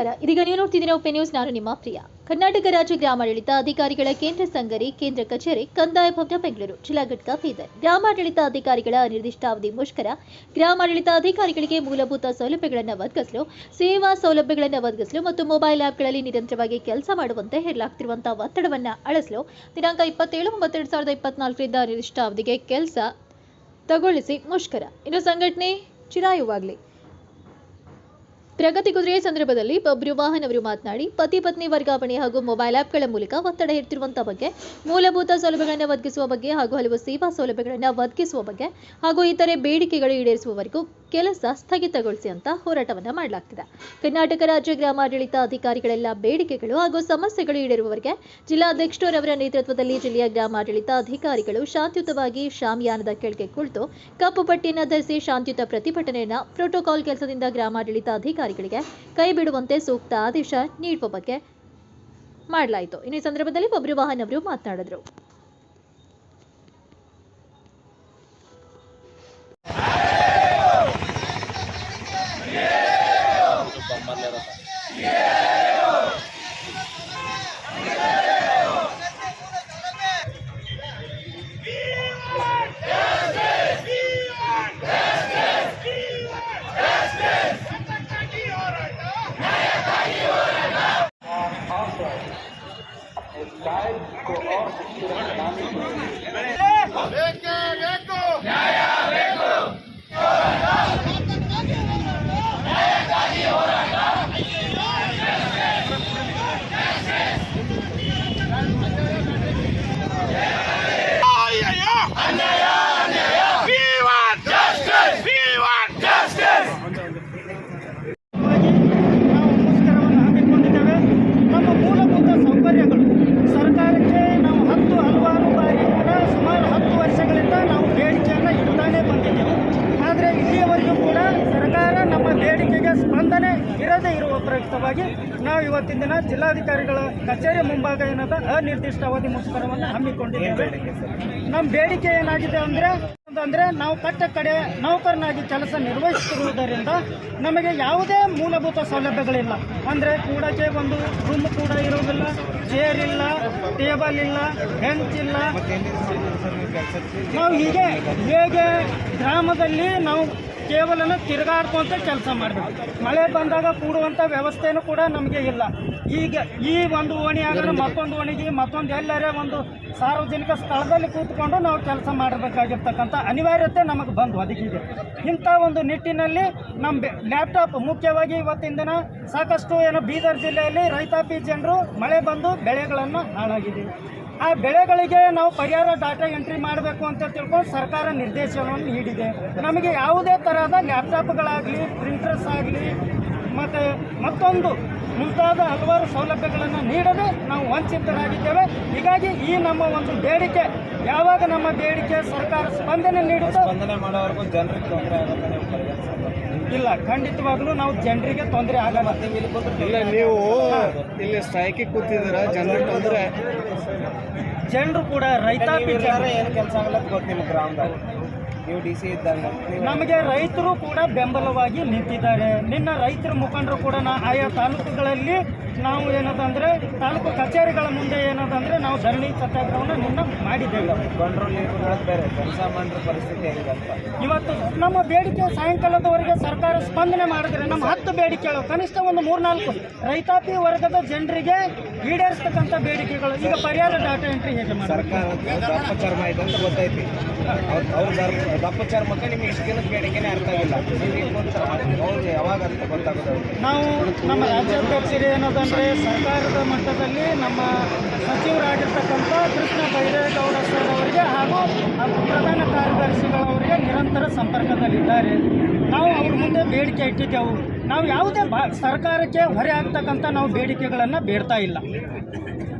ನಮಸ್ಕಾರ. ಇದೀಗ ನೀವು ನೋಡ್ತಿದ್ದೀರಾ ಓಪನ್ ನ್ಯೂಸ್. ನಾನು ನಿಮ್ಮ ಪ್ರಿಯ. ಕರ್ನಾಟಕ ರಾಜ್ಯ ಗ್ರಾಮಾಡಳಿತ ಅಧಿಕಾರಿಗಳ ಕೇಂದ್ರ ಸಂಘರಿ ಕೇಂದ್ರ ಕಚೇರಿ ಕಂದಾಯ ಭವನ ಬೆಂಗಳೂರು ಜಿಲ್ಲಾ ಘಟಕ ಬೀದರ್. ಗ್ರಾಮಾಡಳಿತ ಅಧಿಕಾರಿಗಳ ಅನಿರ್ದಿಷ್ಟಾವಧಿ ಮುಷ್ಕರ. ಗ್ರಾಮಾಡಳಿತ ಅಧಿಕಾರಿಗಳಿಗೆ ಮೂಲಭೂತ ಸೌಲಭ್ಯಗಳನ್ನು ಒದಗಿಸಲು, ಸೇವಾ ಸೌಲಭ್ಯಗಳನ್ನು ಒದಗಿಸಲು ಮತ್ತು ಮೊಬೈಲ್ ಆ್ಯಪ್ಗಳಲ್ಲಿ ನಿರಂತರವಾಗಿ ಕೆಲಸ ಮಾಡುವಂತೆ ಹೇರಲಾಗುತ್ತಿರುವಂತಹ ಒತ್ತಡವನ್ನು ಅಳಿಸಲು ದಿನಾಂಕ 27/9/2024ರಿಂದ ಅನಿರ್ದಿಷ್ಟಾವಧಿಗೆ ಕೆಲಸ ತಗೊಳಿಸಿ ಮುಷ್ಕರ. ಇನ್ನು ಸಂಘಟನೆ ಚಿರಾಯುವಾಗಲಿ. ಪ್ರಗತಿ ಕುದುರೆ ಸಂದರ್ಭದಲ್ಲಿ ಬಬ್ರುವಾಹನ್ ಅವರು ಮಾತನಾಡಿ, ಪತಿ ಪತ್ನಿ ವರ್ಗಾವಣೆ ಹಾಗೂ ಮೊಬೈಲ್ ಆ್ಯಪ್ಗಳ ಮೂಲಕ ಒತ್ತಡ ಹೇರುತ್ತಿರುವಂತಹ ಬಗ್ಗೆ, ಮೂಲಭೂತ ಸೌಲಭ್ಯಗಳನ್ನು ಒದಗಿಸುವ ಬಗ್ಗೆ ಹಾಗೂ ಹಲವು ಸೇವಾ ಸೌಲಭ್ಯಗಳನ್ನು ಒದಗಿಸುವ ಬಗ್ಗೆ ಹಾಗೂ ಇತರೆ ಬೇಡಿಕೆಗಳು ಈಡೇರಿಸುವವರೆಗೂ ಕೆಲಸ ಸ್ಥಗಿತಗೊಳಿಸಿ ಅಂತ ಹೋರಾಟವನ್ನು ಮಾಡಲಾಗ್ತಿದೆ. ಕರ್ನಾಟಕ ರಾಜ್ಯ ಗ್ರಾಮಾಡಳಿತ ಅಧಿಕಾರಿಗಳೆಲ್ಲ ಬೇಡಿಕೆಗಳು ಹಾಗೂ ಸಮಸ್ಯೆಗಳು ಈಡೇರುವವರೆಗೆ ಜಿಲ್ಲಾಧ್ಯಕ್ಷರವರ ನೇತೃತ್ವದಲ್ಲಿ ಜಿಲ್ಲೆಯ ಗ್ರಾಮಾಡಳಿತ ಅಧಿಕಾರಿಗಳು ಶಾಂತಿಯುತವಾಗಿ ಶಾಮಿಯಾನದ ಕೆಳಗೆ ಕುಳಿತು ಕಪ್ಪು ಪಟ್ಟಿಯನ್ನು ಧರಿಸಿ ಶಾಂತಿಯುತ ಪ್ರತಿಭಟನೆಯನ್ನು ಪ್ರೋಟೋಕಾಲ್ ಕೆಲಸದಿಂದ ಗ್ರಾಮಾಡಳಿತ ಅಧಿಕಾರಿಗಳಿಗೆ ಕೈ ಬಿಡುವಂತೆ ಸೂಕ್ತ ಆದೇಶ ನೀಡುವ ಬಗ್ಗೆ ಮಾಡಲಾಯಿತು. ಇನ್ನು ಈ ಸಂದರ್ಭದಲ್ಲಿ ಬಬ್ರುವಾಹನ್ ಅವರು ಮಾತನಾಡಿದರು. ಇರದೇ ಇರುವ ಪ್ರಯುಕ್ತವಾಗಿ ನಾವು ಇವತ್ತಿನ ದಿನ ಜಿಲ್ಲಾಧಿಕಾರಿಗಳ ಕಚೇರಿ ಮುಂಭಾಗ ಏನದ ಅನಿರ್ದಿಷ್ಟಾವಧಿ ಮುಷ್ಕರವನ್ನು ಹಮ್ಮಿಕೊಂಡಿದ್ದೇವೆ. ನಮ್ಮ ಬೇಡಿಕೆ ಏನಾಗಿದೆ ಅಂದರೆ ನಾವು ಕಟ್ಟ ಕಡೆ ನೌಕರನಾಗಿ ಕೆಲಸ ನಿರ್ವಹಿಸುತ್ತಿರುವುದರಿಂದ ನಮಗೆ ಯಾವುದೇ ಮೂಲಭೂತ ಸೌಲಭ್ಯಗಳಿಲ್ಲ. ಅಂದರೆ ಕೂಡಕ್ಕೆ ಒಂದು ರೂಮ್ ಕೂಡ ಇರುವುದಿಲ್ಲ, ಚೇರ್ ಇಲ್ಲ, ಟೇಬಲ್ ಇಲ್ಲ, ಬೆಂಚ್ ಇಲ್ಲ. ನಾವು ಹೇಗೆ ಗ್ರಾಮದಲ್ಲಿ ನಾವು ಕೇವಲ ತಿರುಗಾಡ್ಕೊಂತ ಕೆಲಸ ಮಾಡಬೇಕು. ಮಳೆ ಬಂದಾಗ ಕೂಡುವಂಥ ವ್ಯವಸ್ಥೆನೂ ಕೂಡ ನಮಗೆ ಇಲ್ಲ. ಈಗ ಈ ಒಂದು ಓಣಿ ಆದರೆ ಮತ್ತೊಂದು ಓಣಿಗೆ ಮತ್ತೊಂದು ಎಲ್ಲರೇ ಒಂದು ಸಾರ್ವಜನಿಕ ಸ್ಥಳದಲ್ಲಿ ಕೂತ್ಕೊಂಡು ನಾವು ಕೆಲಸ ಮಾಡಬೇಕಾಗಿರ್ತಕ್ಕಂಥ ಅನಿವಾರ್ಯತೆ ನಮಗೆ ಬಂದು ಒದಗಿದೆ. ಇಂಥ ಒಂದು ನಿಟ್ಟಿನಲ್ಲಿ ನಮ್ಮ ಲ್ಯಾಪ್ಟಾಪ್ ಮುಖ್ಯವಾಗಿ ಇವತ್ತಿನ ದಿನ ಸಾಕಷ್ಟು ಬೀದರ್ ಜಿಲ್ಲೆಯಲ್ಲಿ ರೈತಾಪಿ ಜನರು ಮಳೆ ಬಂದು ಬೆಳೆಗಳನ್ನು ಹಾಳಾಗಿದೆ. ಆ ಬೆಳೆಗಳಿಗೆ ನಾವು ಪರಿಹಾರ ಡಾಟಾ ಎಂಟ್ರಿ ಮಾಡಬೇಕು ಅಂತ ತಿಳ್ಕೊಂಡು ಸರ್ಕಾರ ನಿರ್ದೇಶನವನ್ನು ನೀಡಿದೆ. ನಮಗೆ ಯಾವುದೇ ತರಹದ ಲ್ಯಾಪ್ಟಾಪ್ಗಳಾಗಲಿ, ಪ್ರಿಂಟರ್ಸ್ ಆಗಲಿ ಮತ್ತೊಂದು ಮುಂತಾದ ಹಲವಾರು ಸೌಲಭ್ಯಗಳನ್ನು ನೀಡದೆ ನಾವು ವಂಚಿತರಾಗಿದ್ದೇವೆ. ಹೀಗಾಗಿ ಈ ನಮ್ಮ ಒಂದು ಬೇಡಿಕೆ, ಯಾವಾಗ ನಮ್ಮ ಬೇಡಿಕೆ ಸರ್ಕಾರ ಸ್ಪಂದನೆ ನೀಡುತ್ತೋ ಸ್ಪಂದನೆ ಮಾಡೋವರೆಗೂ ಜನರಿಗೆ ತೊಂದರೆ ಆಗುತ್ತೆ. ಇಲ್ಲ, ಖಂಡಿತವಾಗ್ಲೂ ನಾವು ಜನರಿಗೆ ತೊಂದರೆ ಆಗಲ್ಲ. ಇಲ್ಲ, ನೀವು ಇಲ್ಲಿ ಸ್ಟ್ರೈಕಿಗೆ ಕೂತಿದ್ದೀರ, ಜನರಿಗೆ ತೊಂದರೆ. ಜನರು ಕೂಡ ರೈತಾಪಿ ಏನು ಕೆಲಸ ಆಗಲ್ಲ ಗೊತ್ತಿಲ್ಲ ಗ್ರಾಮದಾಗ. ನೀವು ಡಿ ಸಿ ಇದ್ದಾಗ ನಮಗೆ ರೈತರು ಕೂಡ ಬೆಂಬಲವಾಗಿ ನಿಂತಿದ್ದಾರೆ. ನಿನ್ನ ರೈತರ ಮುಖಂಡರು ಕೂಡ ಆಯಾ ತಾಲೂಕುಗಳಲ್ಲಿ ನಾವು ಏನದಂದರೆ ತಾಲೂಕು ಕಚೇರಿಗಳ ಮುಂದೆ ಏನದಂದರೆ ನಾವು ಧರಣಿ ಸತ್ಯಾಗ್ರಹವನ್ನು ನಿನ್ನ ಮಾಡಿದ್ದೇವೆ. ಬೇರೆ ಜನಸಾಮಾನ್ಯರ ಪರಿಸ್ಥಿತಿ ಹೇಗಿದಂತ ಇವತ್ತು ನಮ್ಮ ಬೇಡಿಕೆ ಸಾಯಂಕಾಲದವರೆಗೆ ಸರ್ಕಾರ ಸ್ಪಂದನೆ ಮಾಡಿದ್ರೆ ನಮ್ಮ 10 ಬೇಡಿಕೆಗಳು ಕನಿಷ್ಠ ಒಂದು 3-4 ರೈತಾಪಿ ವರ್ಗದ ಜನರಿಗೆ ಈಡೇರಿಸ್ತಕ್ಕಂಥ ಬೇಡಿಕೆಗಳು. ಈಗ ಪರಿಹಾರ ಡಾಟಾ ಎಂಟ್ರಿ ಹೇಗೆ ಸರ್ಕಾರ ದಪ್ಪ ಚರ್ಮ ಇದೆ ಅಂತ ಗೊತ್ತೈತಿ. ಅವ್ರ ದಪ್ಪ ಚರ್ಮಕ್ಕೆ ನಿಮಗೆ ಇಷ್ಟು ದಿನದ ಬೇಡಿಕೆನೇ ಅರ್ಥ ಆಗಿಲ್ಲ. ಅವ್ರಿಗೆ ಯಾವಾಗ ಅಂತ ಗೊತ್ತಾಗೋದು. ನಾವು ನಮ್ಮ ರಾಜ್ಯಾಧ್ಯಕ್ಷರು ಏನದಂದರೆ ಸರ್ಕಾರದ ಮಟ್ಟದಲ್ಲಿ ನಮ್ಮ ಸಚಿವರಾಗಿರ್ತಕ್ಕಂಥ ಕೃಷ್ಣ ಬೈರೇಗೌಡ ಸರ್ ಅವರಿಗೆ ಹಾಗೂ ಪ್ರಧಾನ ಕಾರ್ಯದರ್ಶಿಗಳವರಿಗೆ ನಿರಂತರ ಸಂಪರ್ಕದಲ್ಲಿದ್ದಾರೆ. ನಾವು ಅವ್ರ ಮುಂದೆ ಬೇಡಿಕೆ ಇಟ್ಟಿದ್ದೆವು. ನಾವು ಯಾವುದೇ ಸರ್ಕಾರಕ್ಕೆ ಹೊರೆ ಆಗ್ತಕ್ಕಂಥ ನಾವು ಬೇಡಿಕೆಗಳನ್ನು ಬೇಡ್ತಾ ಇಲ್ಲ.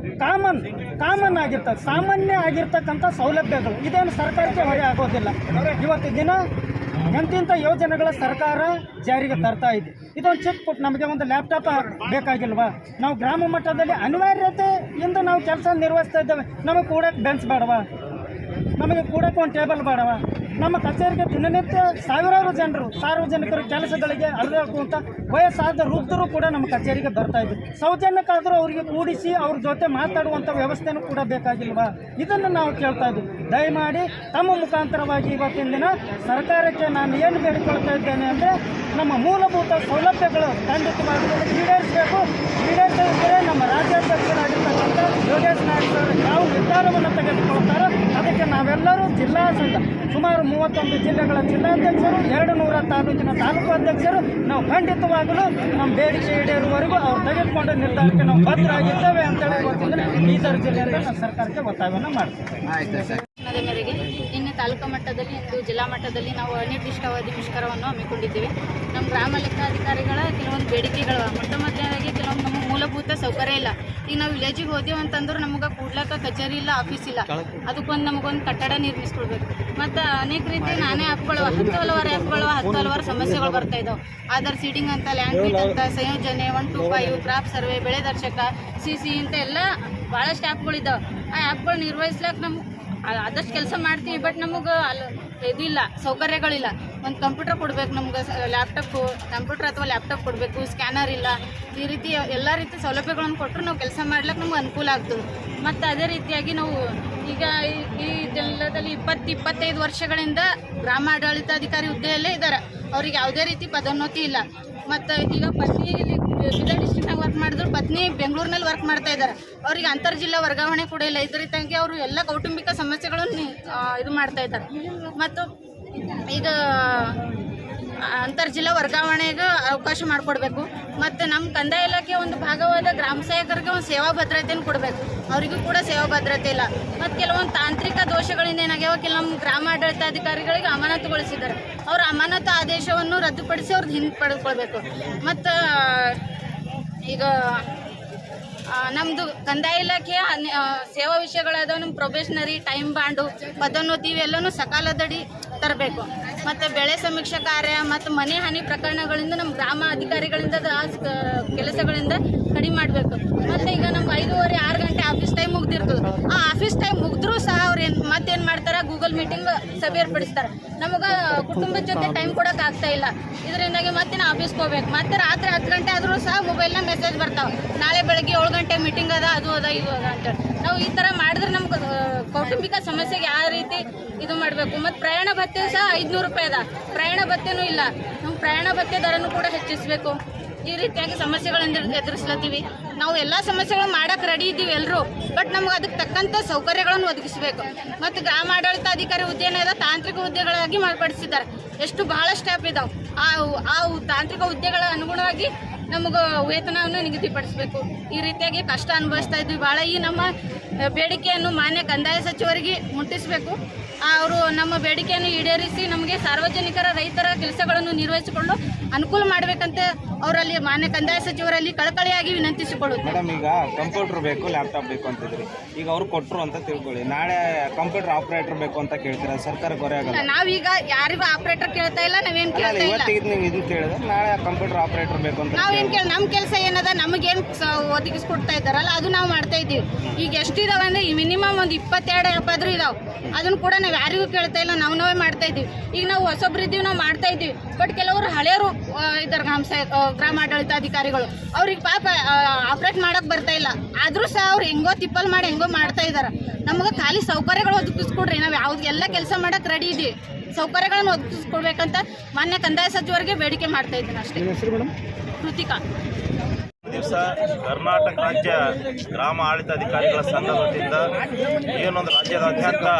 ಕಾಮನ್ ಆಗಿರ್ತದೆ, ಸಾಮಾನ್ಯ ಆಗಿರ್ತಕ್ಕಂಥ ಸೌಲಭ್ಯಗಳು ಇದೇನು ಸರ್ಕಾರಕ್ಕೆ ಹೊರೆ ಆಗೋದಿಲ್ಲ. ಇವತ್ತು ದಿನ ಎಂತಿಂಥ ಯೋಜನೆಗಳ ಸರ್ಕಾರ ಜಾರಿಗೆ ತರ್ತಾ ಇದೆ. ಇದೊಂದು ಚಿಕ್ಕ ಪುಟ್ಟ ನಮಗೆ ಒಂದು ಲ್ಯಾಪ್ಟಾಪ್ ಬೇಕಾಗಿಲ್ವಾ? ನಾವು ಗ್ರಾಮ ಮಟ್ಟದಲ್ಲಿ ಅನಿವಾರ್ಯತೆಯಿಂದ ನಾವು ಕೆಲಸ ನಿರ್ವಹಿಸ್ತಾ ಇದ್ದೇವೆ. ನಮಗೆ ಕೂಡಕ್ಕೆ ಬೆಂಚ್ ಬೇಡವಾ? ನಮಗೆ ಕೂಡಕ್ಕೆ ಒಂದು ಟೇಬಲ್ ಬೇಡವಾ? ನಮ್ಮ ಕಚೇರಿಗೆ ದಿನನಿತ್ಯ ಸಾವಿರಾರು ಜನರು ಸಾರ್ವಜನಿಕರ ಕೆಲಸಗಳಿಗೆ ಅಲೆದಾಡುವಂಥ ವಯಸ್ಸಾದ ವೃದ್ಧರು ಕೂಡ ನಮ್ಮ ಕಚೇರಿಗೆ ಬರ್ತಾ ಇದ್ರು. ಸೌಜನ್ಯಕ್ಕಾದರೂ ಅವರಿಗೆ ಕೂಡಿಸಿ ಅವ್ರ ಜೊತೆ ಮಾತಾಡುವಂಥ ವ್ಯವಸ್ಥೆನೂ ಕೂಡ ಬೇಕಾಗಿಲ್ವಾ? ಇದನ್ನು ನಾವು ಕೇಳ್ತಾ ಇದ್ವಿ. ದಯಮಾಡಿ ತಮ್ಮ ಮುಖಾಂತರವಾಗಿ ಇವತ್ತಿನ ದಿನ ಸರ್ಕಾರಕ್ಕೆ ನಾನು ಏನು ಬೇಡಿಕೊಳ್ತಾ ಇದ್ದೇನೆ ಅಂದರೆ, ನಮ್ಮ ಮೂಲಭೂತ ಸೌಲಭ್ಯಗಳು ಖಂಡಿತವಾಗಿ ಈಡೇರಿಸಬೇಕು. ಈಡೇರಿಸಿದರೆ ನಮ್ಮ ರಾಜ್ಯಾಧ್ಯಕ್ಷರಾಗಿರ್ತಕ್ಕಂಥ ಯೋಗೇಶ್ ನಾಯ್ಕ ಅವರು ಯಾವ ನಿರ್ಧಾರವನ್ನು ತೆಗೆದುಕೊಳ್ತಾರೋ ಅದಕ್ಕೆ ನಾವೆಲ್ಲರೂ ಜಿಲ್ಲಾ ಸಂಘ ಸುಮಾರು 31 ಜಿಲ್ಲೆಗಳ ಜಿಲ್ಲಾಧ್ಯಕ್ಷರು, 200 ತಾಲೂಕಿನ ತಾಲೂಕು ಅಧ್ಯಕ್ಷರು ನಾವು ಖಂಡಿತವಾಗಲೂ ನಮ್ಮ ಬೇಡಿಕೆ ಈಡೇರುವವರೆಗೂ ಅವ್ರು ತೆಗೆದುಕೊಂಡ ನಿರ್ಧಾರಕ್ಕೆ ನಾವು ಬದ್ಧರಾಗಿದ್ದೇವೆ ಅಂತೇಳಿ ಇವತ್ತಿನ ಬೀದರ್ ಜಿಲ್ಲೆಯಿಂದ ನಾವು ಸರ್ಕಾರಕ್ಕೆ ಒತ್ತಾಯವನ್ನು ಮಾಡ್ತೀವಿ. ಮೇರೆಗೆ ನಿನ್ನೆ ತಾಲೂಕು ಮಟ್ಟದಲ್ಲಿ ಇಂದು ಜಿಲ್ಲಾ ಮಟ್ಟದಲ್ಲಿ ನಾವು ಅನಿರ್ದಿಷ್ಟಾವಧಿ ಮುಷ್ಕರವನ್ನು ಹಮ್ಮಿಕೊಂಡಿದ್ದೇವೆ. ನಮ್ಮ ಗ್ರಾಮ ಲೆಕ್ಕಾಧಿಕಾರಿಗಳ ಕೆಲವೊಂದು ಬೇಡಿಕೆಗಳು, ಮೊದಲನೇದಾಗಿ ಕೆಲವೊಂದು ನಮ್ಮ ಮೂಲಭೂತ ಸೌಕರ್ಯ ಇಲ್ಲ. ಈಗ ನಾವು ವಿಲೇಜಿಗೆ ಹೋದೇವು ಅಂತಂದ್ರೆ ನಮಗೆ ಕೂಡ್ಲಕ್ಕ ಕಚೇರಿ ಇಲ್ಲ, ಆಫೀಸ್ ಇಲ್ಲ. ಅದಕ್ಕೊಂದು ನಮಗೊಂದು ಕಟ್ಟಡ ನಿರ್ಮಿಸ್ಕೊಡ್ಬೇಕು. ಮತ್ತು ಅನೇಕ ರೀತಿ ನಾನೇ ಆ್ಯಪ್ಗಳು, ಹಲವಾರು ಸಮಸ್ಯೆಗಳು ಬರ್ತಾ ಇದ್ದಾವೆ. ಆಧಾರ್ ಸೀಡಿಂಗ್ ಅಂತ, ಲ್ಯಾಂಡ್ ಬೀಟ್ ಅಂತ, ಸಂಯೋಜನೆ 125, ಕ್ರಾಪ್ ಸರ್ವೆ, ಬೆಳೆ ದರ್ಶಕ, CC ಇಂಥ ಎಲ್ಲ ಭಾಳಷ್ಟು ಆ್ಯಪ್ಗಳಿದ್ದಾವೆ. ಆ ಆ್ಯಪ್ಗಳು ನಿರ್ವಹಿಸ್ಲಿಕ್ಕೆ ನಮ್ಗೆ ಆದಷ್ಟು ಕೆಲಸ ಮಾಡ್ತೀವಿ. ಬಟ್ ನಮಗೆ ಇದಿಲ್ಲ, ಸೌಕರ್ಯಗಳಿಲ್ಲ. ಒಂದು ಕಂಪ್ಯೂಟರ್ ಕೊಡಬೇಕು ನಮ್ಗೆ, ಕಂಪ್ಯೂಟರ್ ಅಥವಾ ಲ್ಯಾಪ್ಟಾಪ್ ಕೊಡಬೇಕು, ಸ್ಕ್ಯಾನರ್ ಇಲ್ಲ. ಈ ರೀತಿ ಎಲ್ಲ ರೀತಿ ಸೌಲಭ್ಯಗಳನ್ನು ಕೊಟ್ಟರು ನಾವು ಕೆಲಸ ಮಾಡ್ಲಿಕ್ಕೆ ನಮ್ಗೆ ಅನುಕೂಲ ಆಗ್ತದೆ. ಮತ್ತು ಅದೇ ರೀತಿಯಾಗಿ ನಾವು ಈಗ ಈ ಜಿಲ್ಲೆಯಲ್ಲಿ 20-25 ವರ್ಷಗಳಿಂದ ಗ್ರಾಮ ಆಡಳಿತಾಧಿಕಾರಿ ಹುದ್ದೆಯಲ್ಲೇ ಇದ್ದಾರೆ. ಅವ್ರಿಗೆ ಯಾವುದೇ ರೀತಿ ಪದೋನ್ನತಿ ಇಲ್ಲ. ಮತ್ತು ಈಗ ಪತ್ನಿ ಬೀದರ್ ಡಿಸ್ಟ್ರಿಕ್ನಾಗ ವರ್ಕ್ ಮಾಡಿದ್ರು, ಪತ್ನಿ ಬೆಂಗಳೂರಿನಲ್ಲಿ ವರ್ಕ್ ಮಾಡ್ತಾ ಇದ್ದಾರೆ. ಅವ್ರಿಗೆ ಅಂತರ್ ಜಿಲ್ಲಾ ವರ್ಗಾವಣೆ ಕೂಡ ಇಲ್ಲ. ಇದ್ರ ರೀತಿಯಾಗಿ ಅವರು ಎಲ್ಲ ಕೌಟುಂಬಿಕ ಸಮಸ್ಯೆಗಳನ್ನು ಇದು ಮಾಡ್ತಾ ಇದ್ದಾರೆ. ಮತ್ತು ಈಗ ಅಂತರ್ ಜಿಲ್ಲಾ ವರ್ಗಾವಣೆಗೆ ಅವಕಾಶ ಮಾಡಿಕೊಡ್ಬೇಕು. ಮತ್ತು ನಮ್ಮ ಕಂದಾಯ ಇಲಾಖೆ ಒಂದು ಭಾಗವಾದ ಗ್ರಾಮ ಸಹಾಯಕರಿಗೆ ಒಂದು ಸೇವಾ ಭದ್ರತೆಯನ್ನು ಕೊಡಬೇಕು. ಅವರಿಗೂ ಕೂಡ ಸೇವಾ ಭದ್ರತೆ ಇಲ್ಲ. ಮತ್ತು ಕೆಲವೊಂದು ತಾಂತ್ರಿಕ ದೋಷಗಳಿಂದ ಏನಾಗ್ಯಾವ, ನಮ್ಮ ಗ್ರಾಮ ಆಡಳಿತಾಧಿಕಾರಿಗಳಿಗೆ ಅಮಾನತುಗೊಳಿಸಿದ್ದಾರೆ. ಅವರ ಅಮಾನತು ಆದೇಶವನ್ನು ರದ್ದುಪಡಿಸಿ ಅವ್ರದ್ದು ಹಿಂದೆ ಪಡೆದುಕೊಳ್ಬೇಕು. ಮತ್ತು ಈಗ ನಮ್ಮದು ಕಂದಾಯ ಇಲಾಖೆಯ ಸೇವಾ ವಿಷಯಗಳಾದ ನಮ್ಮ ಪ್ರೊಬೇಷನರಿ, ಟೈಮ್ ಬಾಂಡು, ಪದೋನ್ನತಿ ಇವೆಲ್ಲನೂ ಸಕಾಲದಡಿ ತರಬೇಕು. ಮತ್ತು ಬೆಳೆ ಸಮೀಕ್ಷೆ ಕಾರ್ಯ ಮತ್ತು ಮನೆ ಹಾನಿ ಪ್ರಕರಣಗಳಿಂದ ನಮ್ಮ ಗ್ರಾಮ ಅಧಿಕಾರಿಗಳಿಂದ ಕೆಲಸಗಳಿಂದ ಕಡಿಮೆ ಮಾಡಬೇಕು. ಮತ್ತು ಈಗ ನಮ್ಗೆ 5:30-6 ಗಂಟೆ ಆಫೀಸ್ ಟೈಮ್ ಮುಗ್ದಿರ್ತದೆ. ಆ ಆಫೀಸ್ ಟೈಮ್ ಮುಗಿದ್ರೂ ಸಹ ಅವ್ರು ಮತ್ತೇನು ಮಾಡ್ತಾರೆ, ಗೂಗಲ್ ಮೀಟಿಂಗ್ ಸಭೆ ಏರ್ಪಡಿಸ್ತಾರೆ. ನಮಗೆ ಕುಟುಂಬದ ಜೊತೆ ಟೈಮ್ ಕೊಡೋಕೆ ಆಗ್ತಾ ಇಲ್ಲ. ಇದರಿಂದಾಗಿ ಮತ್ತೆ ನಾವು ಆಫೀಸ್ಗೆ ಹೋಗ್ಬೇಕು. ಮತ್ತು ರಾತ್ರಿ 10 ಗಂಟೆ ಆದರೂ ಸಹ ಮೊಬೈಲ್ನ ಮೆಸೇಜ್ ಬರ್ತಾವೆ, ನಾಳೆ ಬೆಳಗ್ಗೆ 7 ಗಂಟೆ ಮೀಟಿಂಗ್ ಅದ, ಅದು ಅದ, ಇದು ಅದ ಅಂತೇಳಿ. ನಾವು ಈ ಥರ ಮಾಡಿದ್ರೆ ನಮ್ಗೆ ಕೌಟುಂಬಿಕ ಸಮಸ್ಯೆಗೆ ಯಾವ ರೀತಿ ಇದು ಮಾಡಬೇಕು. ಮತ್ತು ಪ್ರಯಾಣ ಭತ್ಯೆ ಸಹ 500 ರೂಪಾಯಿ ಅದ, ಪ್ರಯಾಣ ಭತ್ಯೆನೂ ಇಲ್ಲ. ನಮ್ಮ ಪ್ರಯಾಣ ಭತ್ಯೆ ದರನೂ ಕೂಡ ಹೆಚ್ಚಿಸಬೇಕು. ಈ ರೀತಿಯಾಗಿ ಸಮಸ್ಯೆಗಳನ್ನು ಎದುರಿಸ್ಲತ್ತೀವಿ. ನಾವು ಎಲ್ಲ ಸಮಸ್ಯೆಗಳು ಮಾಡೋಕೆ ರೆಡಿ ಇದ್ದೀವಿ ಎಲ್ಲರೂ. ಬಟ್ ನಮ್ಗೆ ಅದಕ್ಕೆ ತಕ್ಕಂಥ ಸೌಕರ್ಯಗಳನ್ನು ಒದಗಿಸಬೇಕು. ಮತ್ತು ಗ್ರಾಮ ಆಡಳಿತಾಧಿಕಾರಿ ಹುದ್ದೆನ ತಾಂತ್ರಿಕ ಹುದ್ದೆಗಳಾಗಿ ಮಾರ್ಪಡಿಸಿದ್ದಾರೆ. ಬಹಳಷ್ಟು ಆ್ಯಪ್ ಇದಾವೆ. ಆ ತಾಂತ್ರಿಕ ಹುದ್ದೆಗಳ ಅನುಗುಣವಾಗಿ ನಮಗೆ ವೇತನವನ್ನು ನಿಗದಿಪಡಿಸಬೇಕು. ಈ ರೀತಿಯಾಗಿ ಕಷ್ಟ ಅನುಭವಿಸ್ತಾ ಇದ್ವಿ ಭಾಳ. ಈ ನಮ್ಮ ಬೇಡಿಕೆಯನ್ನು ಮಾನ್ಯ ಕಂದಾಯ ಸಚಿವರಿಗೆ ಮುಟ್ಟಿಸಬೇಕು. ಅವರು ನಮ್ಮ ಬೇಡಿಕೆಯನ್ನು ಈಡೇರಿಸಿ ನಮಗೆ ಸಾರ್ವಜನಿಕರ, ರೈತರ ಕೆಲಸಗಳನ್ನು ನಿರ್ವಹಿಸಿಕೊಂಡು ಅನುಕೂಲ ಮಾಡಬೇಕಂತ ಅವರಲ್ಲಿ ಮಾನ್ಯ ಕಂದಾಯ ಸಚಿವರಲ್ಲಿ ಕಳಕಳಿಯಾಗಿ ವಿನಂತಿಸಿಕೊಳ್ಳುತ್ತೆ. ಮೇಡಮ್, ಈಗ ಕಂಪ್ಯೂಟರ್ ಬೇಕು, ಲ್ಯಾಪ್ಟಾಪ್ ಬೇಕು ಅಂತಿದ್ರಿ. ಈಗ ಅವ್ರು ಕೊಟ್ಟರು ಅಂತ ತಿಳ್ಕೊಳ್ಳಿ, ನಾಳೆ ಕಂಪ್ಯೂಟರ್ ಆಪರೇಟರ್ ಬೇಕು ಅಂತ ಕೇಳ್ತೀರಾ, ಸರ್ಕಾರ ಹೊರೆ ಆಗಲ್ಲ? ನಾವೀಗ ಯಾರಿಗೂ ಆಪರೇಟರ್ ಕೇಳ್ತಾ ಇಲ್ಲ, ನಾವೇನು ಕೇಳ್ತಾ ಇಲ್ಲ. ಇವತ್ತಿಗೆ ನೀವು ಇದು ಕೇಳಿದ್ರೆ ನಾಳೆ ಕಂಪ್ಯೂಟರ್ ಆಪರೇಟರ್ ಬೇಕು ಅಂತ ನಾವೇನು ನಮ್ಮ ಕೆಲಸ ಏನದ, ನಮಗೇನು ಒದಗಿಸ್ಕೊಡ್ತಾ ಇದ್ದಾರಲ್ಲ ಅದು ನಾವು ಮಾಡ್ತಾ ಇದ್ದೀವಿ. ಈಗ ಎಷ್ಟಿದಾವೆ ಅಂದರೆ ಮಿನಿಮಮ್ ಒಂದು 22 ಆ್ಯಪ್ ಆದರೂ ಇದಾವೆ. ಅದನ್ನು ಕೂಡ ನಾವು ಯಾರಿಗೂ ಕೇಳ್ತಾ ಇಲ್ಲ, ನಾವೇ ಮಾಡ್ತಾ ಇದ್ದೀವಿ. ಈಗ ನಾವು ಹೊಸೊಬ್ರು ಇದ್ದೀವಿ, ನಾವು ಮಾಡ್ತಾ ಇದ್ದೀವಿ. ಬಟ್ ಕೆಲವರು ಹಳೆಯವರು ಇದ್ದಾರೆ, ಗ್ರಾಮ ಆಡಳಿತಾಧಿಕಾರಿಗಳು. ಅವ್ರಿಗೆ ಪಾಪ ಆಪ್ರೇಟ್ ಮಾಡೋಕೆ ಬರ್ತಾ ಇಲ್ಲ. ಆದರೂ ಸಹ ಅವ್ರು ಹೆಂಗೋ ತಿಪ್ಪಲ್ ಮಾಡಿ ಹೆಂಗೋ ಮಾಡ್ತಾ ಇದ್ದಾರೆ. ನಮಗೆ ಖಾಲಿ ಸೌಕರ್ಯಗಳು ಒದಗಿಸ್ಕೊಡ್ರಿ, ನಾವು ಎಲ್ಲ ಕೆಲಸ ಮಾಡೋಕೆ ರೆಡಿ ಇದ್ದೀವಿ. ಸೌಕರ್ಯಗಳನ್ನು ಒದಗಿಸ್ಕೊಡ್ಬೇಕಂತ ಮಾನ್ಯ ಕಂದಾಯ ಸಚಿವರಿಗೆ ಬೇಡಿಕೆ ಮಾಡ್ತಾ ಇದ್ದೀನಿ ಅಷ್ಟೇ. ಕೃತಿಕಾ. ದಿವಸ ಕರ್ನಾಟಕ ರಾಜ್ಯ ಗ್ರಾಮ ಆಡಳಿತಾಧಿಕಾರಿಗಳ ಸಂಘದ ವತಿಯಿಂದ ಏನೊಂದು ರಾಜ್ಯದಾದ್ಯಂತ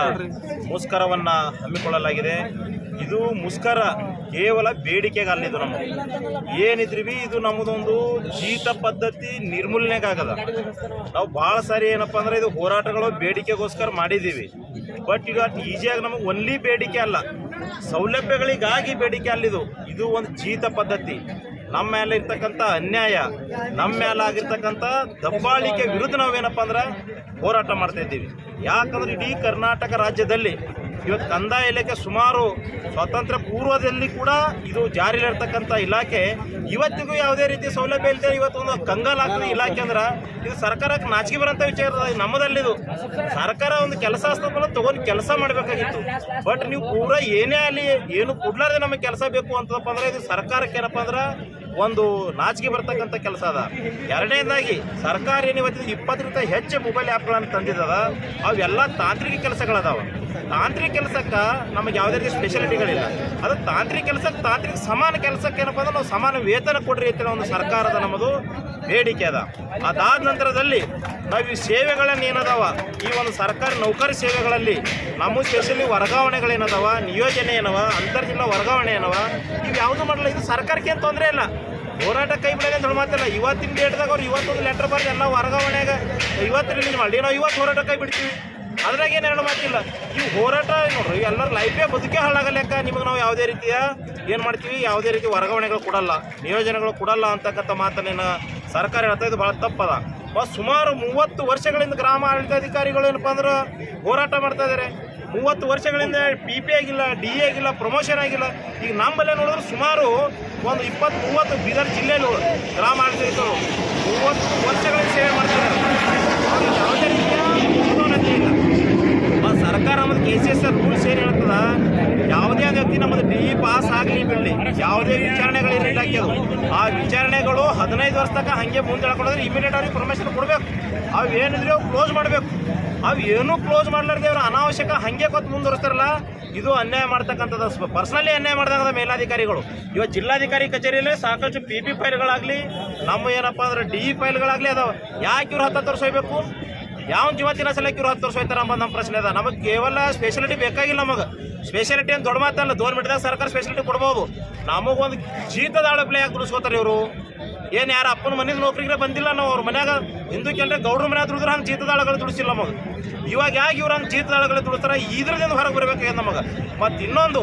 ಮುಷ್ಕರವನ್ನು ಹಮ್ಮಿಕೊಳ್ಳಲಾಗಿದೆ. ಇದು ಮುಷ್ಕರ ಕೇವಲ ಬೇಡಿಕೆಗಲ್ಲಿದು. ನಮ್ಮದು ಏನಿದ್ರಿ ಇದು ನಮ್ಮದೊಂದು ಜೀತ ಪದ್ಧತಿ ನಿರ್ಮೂಲನೆಗಾಗದ. ನಾವು ಭಾಳ ಸಾರಿ ಏನಪ್ಪ ಅಂದರೆ ಇದು ಹೋರಾಟಗಳು ಬೇಡಿಕೆಗೋಸ್ಕರ ಮಾಡಿದ್ದೀವಿ. ಬಟ್ ಈಗ ಈಸಿಯಾಗಿ ನಮಗೆ ಒನ್ಲಿ ಬೇಡಿಕೆ ಅಲ್ಲ, ಸೌಲಭ್ಯಗಳಿಗಾಗಿ ಬೇಡಿಕೆ ಅಲ್ಲಿದು. ಇದು ಒಂದು ಜೀತ ಪದ್ಧತಿ. ನಮ್ಮ ಮೇಲೆ ಇರ್ತಕ್ಕಂಥ ಅನ್ಯಾಯ, ನಮ್ಮ ಮೇಲೆ ಆಗಿರ್ತಕ್ಕಂಥ ದಬ್ಬಾಳಿಕೆ ವಿರುದ್ಧ ನಾವೇನಪ್ಪ ಅಂದ್ರೆ ಹೋರಾಟ ಮಾಡ್ತಾ ಇದ್ದೀವಿ. ಯಾಕಂದ್ರೆ ಇಡೀ ಕರ್ನಾಟಕ ರಾಜ್ಯದಲ್ಲಿ ಇವತ್ತು ಕಂದಾಯ ಇಲಾಖೆ ಸುಮಾರು ಸ್ವಾತಂತ್ರ್ಯ ಪೂರ್ವದಲ್ಲಿ ಕೂಡ ಇದು ಜಾರಿಯಲ್ಲಿರ್ತಕ್ಕಂಥ ಇಲಾಖೆ ಇವತ್ತಿಗೂ ಯಾವುದೇ ರೀತಿ ಸೌಲಭ್ಯ ಇಲ್ಲದೆ ಇವತ್ತು ಒಂದು ಕಂಗಾಲಾಗ್ತದೆ ಇಲಾಖೆ ಅಂದ್ರೆ ಇದು ಸರ್ಕಾರಕ್ಕೆ ನಾಚಿಕೆ ಬರೋಂಥ ವಿಚಾರ ನಮ್ಮದಲ್ಲಿದು. ಸರ್ಕಾರ ಒಂದು ಕೆಲಸ ಹಸ್ತಗಳು ತೊಗೊಂಡು ಕೆಲಸ ಮಾಡಬೇಕಾಗಿತ್ತು. ಬಟ್ ನೀವು ಪೂರಾ ಏನೇ ಅಲ್ಲಿ ಏನು ಕೊಡ್ಲಾರ್ದೆ ನಮಗೆ ಕೆಲಸ ಬೇಕು ಅಂತಪ್ಪ ಅಂದ್ರೆ ಇದು ಸರ್ಕಾರಕ್ಕೆ ಏನಪ್ಪ ಅಂದ್ರೆ ಒಂದು ನಾಚಿಕೆ ಬರ್ತಕ್ಕಂಥ ಕೆಲಸ ಅದ. ಎರಡನೇದಾಗಿ ಸರ್ಕಾರ ಏನು ಇವತ್ತಿನ 20ಕ್ಕಿಂತ ಹೆಚ್ಚು ಮೊಬೈಲ್ ಆ್ಯಪ್ಗಳನ್ನು ತಂದಿದ್ದದ. ಅವೆಲ್ಲ ತಾಂತ್ರಿಕ ಕೆಲಸಗಳದಾವ. ತಾಂತ್ರಿಕ ಕೆಲಸಕ್ಕೆ ನಮಗೆ ಯಾವುದೇ ರೀತಿ ಸ್ಪೆಷಾಲಿಟಿಗಳಿಲ್ಲ. ಅದು ತಾಂತ್ರಿಕ ಕೆಲಸಕ್ಕೆ ತಾಂತ್ರಿಕ ಸಮಾನ ಕೆಲಸಕ್ಕೆ ಏನಪ್ಪ ಅಂದ್ರೆ ನಾವು ಸಮಾನ ವೇತನ ಕೊಡ್ರಿ ಅಂತ ಒಂದು ಸರ್ಕಾರದ ನಮ್ಮದು ಬೇಡಿಕೆ ಅದ. ಅದಾದ ನಂತರದಲ್ಲಿ ನಾವು ಈ ಸೇವೆಗಳನ್ನು ಏನದಾವ ಈ ಒಂದು ಸರ್ಕಾರಿ ನೌಕರಿ ಸೇವೆಗಳಲ್ಲಿ ನಮ್ಮ ಸ್ಪೆಷಲಿ ವರ್ಗಾವಣೆಗಳೇನದಾವ, ನಿಯೋಜನೆ ಏನವ, ಅಂತರ್ಜಿಲ್ಲಾ ವರ್ಗಾವಣೆ ಏನವ, ಇವು ಯಾವುದು ಮಾಡಲ್ಲ. ಇದು ಸರ್ಕಾರಕ್ಕೆ ಏನು ತೊಂದರೆ ಇಲ್ಲ. ಹೋರಾಟ ಕೈ ಬಿಡೋದೇ ಅಂತ ಮಾತಿಲ್ಲ. ಇವತ್ತಿನ ಡೇಟ್ದಾಗ ಅವ್ರು ಇವತ್ತೊಂದು ಲೆಟರ್ ಬರೆದು ಎಲ್ಲ ವರ್ಗಾವಣೆಗೆ ಇವತ್ತು ರಿಲೀಸ್ ಮಾಡಿ ನಾವು ಇವತ್ತು ಹೋರಾಟ ಕೈ ಬಿಡ್ತೀವಿ. ಅದ್ರಾಗ ಏನು ಹೇಳೋ ಮಾತಿಲ್ಲ. ಇವು ಹೋರಾಟ ನೋಡ್ರಿ ಎಲ್ಲರ ಲೈಫೇ ಬದುಕೇ ಹಾಳಾಗಲೆಕ್ಕ ನಿಮಗೆ ನಾವು ಯಾವುದೇ ರೀತಿಯ ಏನು ಮಾಡ್ತೀವಿ, ಯಾವುದೇ ರೀತಿ ವರ್ಗಾವಣೆಗಳು ಕೊಡಲ್ಲ, ನಿಯೋಜನೆಗಳು ಕೊಡಲ್ಲ ಅಂತಕ್ಕಂಥ ಮಾತನ್ನೇನು ಸರ್ಕಾರ ಹೇಳ್ತಾ ಇದು ಭಾಳ ತಪ್ಪದ. ಸುಮಾರು 30 ವರ್ಷಗಳಿಂದ ಗ್ರಾಮ ಆಡಳಿತಾಧಿಕಾರಿಗಳು ಏನಪ್ಪ ಅಂದ್ರೆ ಹೋರಾಟ ಮಾಡ್ತಾ ಇದ್ದಾರೆ. 30 ವರ್ಷಗಳಿಂದ PP ಆಗಿಲ್ಲ, DA ಆಗಿಲ್ಲ, ಪ್ರಮೋಷನ್ ಆಗಿಲ್ಲ. ಈಗ ನಮ್ಮಲ್ಲೇ ನೋಡಿದ್ರೆ ಸುಮಾರು ಒಂದು 20-30 ಬೀದರ್ ಜಿಲ್ಲೆಯಲ್ಲಿ ಗ್ರಾಮ ಆಡಳಿತರು 30 ವರ್ಷಗಳಿಂದ ಸೇವೆ ಮಾಡ್ತಿದ್ದಾರೆ. ಯಾವುದೇ ರೀತಿಯ ಉನ್ನತಿ ಇಲ್ಲ. ಸರ್ಕಾರ ನಮ್ಮದು KCSR ರೂಲ್ಸ್ ಏನು ಹೇಳ್ತದ, ಯಾವುದೇ ವ್ಯಕ್ತಿ ನಮ್ಮದು DE ಪಾಸ್ ಆಗಲಿ ಬಿಡಲಿ, ಯಾವುದೇ ವಿಚಾರಣೆಗಳಿರಲಿ ಇಲಾಖೆದು ಆ ವಿಚಾರಣೆಗಳು 15 ವರ್ಷ ತನಕ ಹಾಗೆ ಮುಂದೆ ಹೇಳ್ಕೊಂಡ್ರೆ ಇಮಿಡಿಯೇಟ್ ಅವ್ರಿಗೆ ಪರ್ಮಿಷನ್ ಕೊಡಬೇಕು. ಅವು ಏನಿದ್ರೆ ಅವು ಕ್ಲೋಸ್ ಮಾಡಬೇಕು. ಅವು ಏನೂ ಕ್ಲೋಸ್ ಮಾಡ್ಲಾರ್ದೆ ಅವರು ಅನಾವಶ್ಯಕ ಹಾಗೆ ಕೊತ್ತು ಮುಂದುವರಿಸ್ತಾರಲ್ಲ, ಇದು ಅನ್ಯಾಯ ಮಾಡ್ತಕ್ಕಂಥದ್ದು. ಪರ್ಸನಲಿ ಅನ್ಯಾಯ ಮಾಡ್ದಂಥ ಮೇಲಾಧಿಕಾರಿಗಳು ಇವತ್ತು ಜಿಲ್ಲಾಧಿಕಾರಿ ಕಚೇರಿಯಲ್ಲೇ ಸಾಕಷ್ಟು PP ಫೈಲ್ಗಳಾಗಲಿ, ನಮ್ಮ ಏನಪ್ಪ ಅಂದ್ರೆ DE ಫೈಲ್ಗಳಾಗಲಿ ಅದಾವ. ಯಾಕೆ ಇವ್ರು 10 ವರ್ಷ ಹೋಗ್ಬೇಕು? ಯಾವ ಜೀವತ್ತಿನ ಸಲಕ್ಕೆ ಇವ್ರು 10 ವರ್ಷ ಹೋಯ್ತಾರೆ ಅಂಬ ನಮ್ಮ ಪ್ರಶ್ನೆ ಅದ. ನಮಗೆ ಕೇವಲ ಸ್ಪೆಷಾಲಿಟಿ ಬೇಕಾಗಿಲ್ಲ. ನಮಗೆ ಸ್ಪೆಷಾಲಿಟಿ ಅಂತ ದೊಡ್ಡ ಮಾತಲ್ಲ. ಗೌರ್ಮೆಂಟ್ದಾಗ ಸರ್ಕಾರ ಸ್ಪೆಷಾಲಿಟಿ ಕೊಡ್ಬೋದು. ನಮಗೊಂದು ಜೀತದ ಆಳಪ್ಲೆ ಯಾಕೆ ದುಡಿಸ್ಕೋತಾರೆ ಇವರು? ಏನು ಯಾರು ಅಪ್ಪನ ಮನೇದು ನೌಕರಿಗೆ ಬಂದಿಲ್ಲ, ನಾವು ಅವ್ರ ಮನ್ಯಾಗ ಹಿಂದೂಕೆಂದ್ರೆ ಗೌಡ್ರ ಮನ್ಯಾಗ ದುಡಿದ್ರೆ ಹಂಗೆ ಜೀತದ ಆಳುಗಳು ದುಡಿಸಿಲ್ಲ ನಮಗೆ. ಇವಾಗ ಯಾಕೆ ಇವ್ರು ಹಂಗೆ ಜೀತದ ಆಳುಗಳು ದುಡಿಸ್ತಾರೆ? ಇದ್ರದಿಂದ ಹೊರಗೆ ಬರಬೇಕಾಗಿದೆ ನಮಗೆ. ಮತ್ತು ಇನ್ನೊಂದು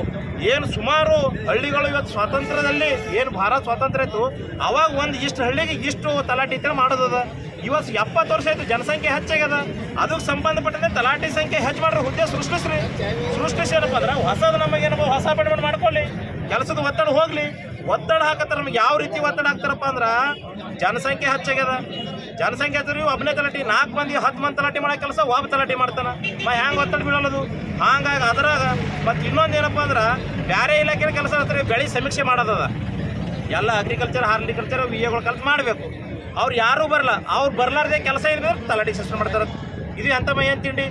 ಏನು ಸುಮಾರು ಹಳ್ಳಿಗಳು ಇವತ್ತು ಸ್ವಾತಂತ್ರ್ಯದಲ್ಲಿ ಏನು ಭಾರತ ಸ್ವಾತಂತ್ರ್ಯ ಇತ್ತು ಅವಾಗ ಒಂದು ಇಷ್ಟು ಹಳ್ಳಿಗೆ ಇಷ್ಟು ತಲಾಟಿ ಇತ್ತು ಮಾಡೋದದ. ಇವತ್ತು 70 ವರ್ಷ ಆಯಿತು, ಜನಸಂಖ್ಯೆ ಹೆಚ್ಚಾಗ್ಯದ. ಅದಕ್ಕೆ ಸಂಬಂಧಪಟ್ಟಂತೆ ತಲಾಟಿ ಸಂಖ್ಯೆ ಹೆಚ್ಚು ಮಾಡ್ರೆ ಹುದ್ದೆ ಸೃಷ್ಟಿಸ್ರಿ. ಸೃಷ್ಟಿಸೇನಪ್ಪ ಅಂದ್ರೆ ಹೊಸದು ನಮಗೇನಪ್ಪ ಹೊಸ ಪಡಿಮೆಂಟ್ ಮಾಡ್ಕೊಳ್ಳಿ, ಕೆಲಸದ ಒತ್ತಡ ಹೋಗಲಿ. ಒತ್ತಡ ಹಾಕತ್ತಾರೆ. ನಮ್ಗೆ ಯಾವ ರೀತಿ ಒತ್ತಡ ಹಾಕ್ತಾರಪ್ಪ ಅಂದ್ರೆ ಜನಸಂಖ್ಯೆ ಹೆಚ್ಚಾಗ್ಯದ. ಜನಸಂಖ್ಯೆ ಹೆಚ್ಚು ಒಬ್ಬನೇ ತಲಾಟಿ 4 ಮಂದಿ 10 ಮಂದಿ ತಲಾಟಿ ಮಾಡೋ ಕೆಲಸ ಒಬ್ಬ ತಲಾಟಿ ಮಾಡ್ತಾನೆ. ಹೆಂಗೆ ಒತ್ತಡ ಬೀಳೋದು? ಹಾಗಾಗಿ ಅದ್ರಾಗ ಮತ್ತು ಇನ್ನೊಂದು ಏನಪ್ಪ ಅಂದ್ರೆ ಬೇರೆ ಇಲಾಖೆ ಕೆಲಸ ಹೇಳ್ತಾರೆ, ಬೆಳೆ ಸಮೀಕ್ಷೆ ಮಾಡೋದದ. ಎಲ್ಲ ಅಗ್ರಿಕಲ್ಚರ್ ಹಾರ್ಟಿಕಲ್ಚರ್ VAಗಳು ಕಲ್ತು ಮಾಡಬೇಕು. ಅವ್ರು ಯಾರೂ ಬರಲ್ಲ. ಅವ್ರು ಬರ್ಲಾರ್ದೆ ಕೆಲಸ ಏನಿದೆ ತಲಾಟಿ ಸಿಸ್ಟಮ್ ಮಾಡ್ತಾರೆ. ಇದು ಎಂಥ ಏನು ತಿಂಡಿ?